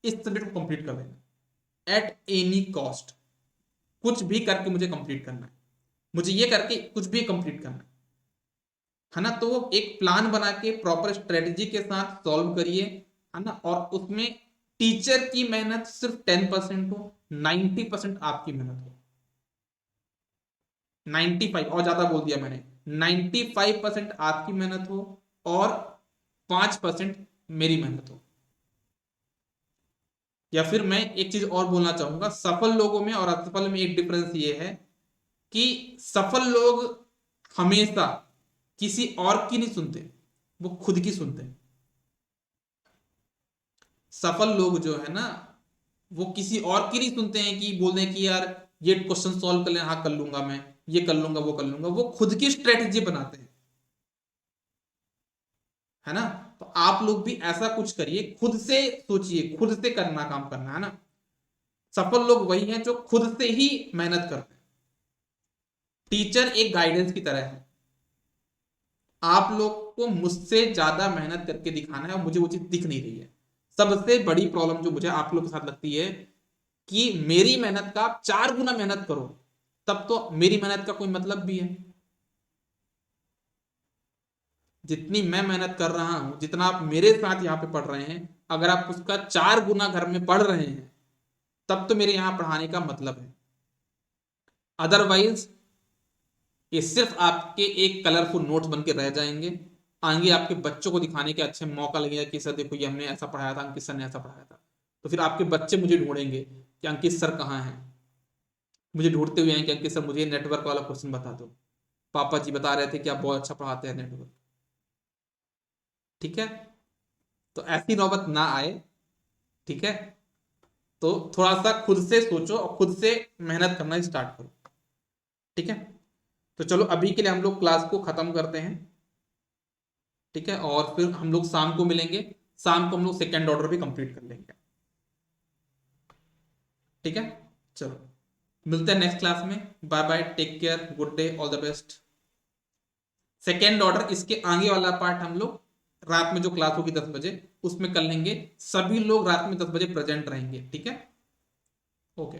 इस सब्जेक्ट को कंप्लीट कर देना, एट एनी कॉस्ट, कुछ भी करके मुझे कंप्लीट करना है, मुझे ये करके कुछ भी कंप्लीट करना है ना? तो एक प्लान बना के प्रॉपर स्ट्रेटेजी के साथ सॉल्व करिए, है ना? और उसमें टीचर की मेहनत सिर्फ 10% हो, 90% आपकी मेहनत हो। 95, और ज्यादा बोल दिया मैंने, 95% आपकी मेहनत हो और 5% मेरी मेहनत हो। या फिर मैं एक चीज और बोलना चाहूंगा, सफल लोगों में और असफल में एक डिफरेंस ये है कि सफल लोग हमेशा किसी और की नहीं सुनते, वो खुद की सुनते हैं। सफल लोग जो है ना, वो किसी और की नहीं सुनते हैं कि बोल दें कि यार ये क्वेश्चन सॉल्व कर लें, हाँ कर लूंगा मैं, ये कर लूंगा वो कर लूंगा। वो खुद की स्ट्रेटेजी बनाते हैं, है ना? तो आप लोग भी ऐसा कुछ करिए, खुद से सोचिए, खुद से करना, काम करना, है ना? सफल लोग वही हैं जो खुद से ही मेहनत करते हैं। टीचर एक गाइडेंस की तरह है, आप लोग को मुझसे ज्यादा मेहनत करके दिखाना है और मुझे वो चीज दिख नहीं रही है। सबसे बड़ी प्रॉब्लम जो मुझे आप लोग के साथ लगती है कि मेरी मेहनत का आप 4 गुना मेहनत करो, तब तो मेरी मेहनत का कोई मतलब भी है। जितनी मैं मेहनत कर रहा हूं, जितना आप मेरे साथ यहाँ पे पढ़ रहे हैं, अगर आप उसका 4 गुना घर में पढ़ रहे हैं, तब तो मेरे यहाँ पढ़ाने का मतलब है। अदरवाइज ये सिर्फ आपके एक कलरफुल नोट्स बन के रह जाएंगे। आगे आपके बच्चों को दिखाने के अच्छे मौका लगेगा कि सर देखो ये हमने ऐसा पढ़ाया था, अंकित सर ने ऐसा पढ़ाया था। तो फिर आपके बच्चे मुझे ढूंढेंगे कि अंकित सर कहाँ हैं, मुझे ढूंढते हुए हैं कि अंकित सर मुझे नेटवर्क वाला क्वेश्चन बता दो, पापा जी बता रहे थे कि आप बहुत अच्छा पढ़ाते हैं नेटवर्क। ठीक है? तो ऐसी नौबत ना आए। ठीक है? तो थोड़ा सा खुद से सोचो और खुद से मेहनत करना स्टार्ट करो। ठीक है? तो चलो अभी के लिए हम लोग क्लास को खत्म करते हैं। ठीक है? और फिर हम लोग शाम को मिलेंगे, शाम को हम लोग सेकेंड ऑर्डर भी कंप्लीट कर लेंगे। ठीक है? चलो मिलते हैं नेक्स्ट क्लास में। Bye bye, take care, good day, all the best. Second order, इसके आगे वाला पार्ट हम लोग रात में जो क्लास होगी 10 बजे, उसमें कर लेंगे। सभी लोग रात में 10 बजे प्रेजेंट रहेंगे। ठीक है? ओके।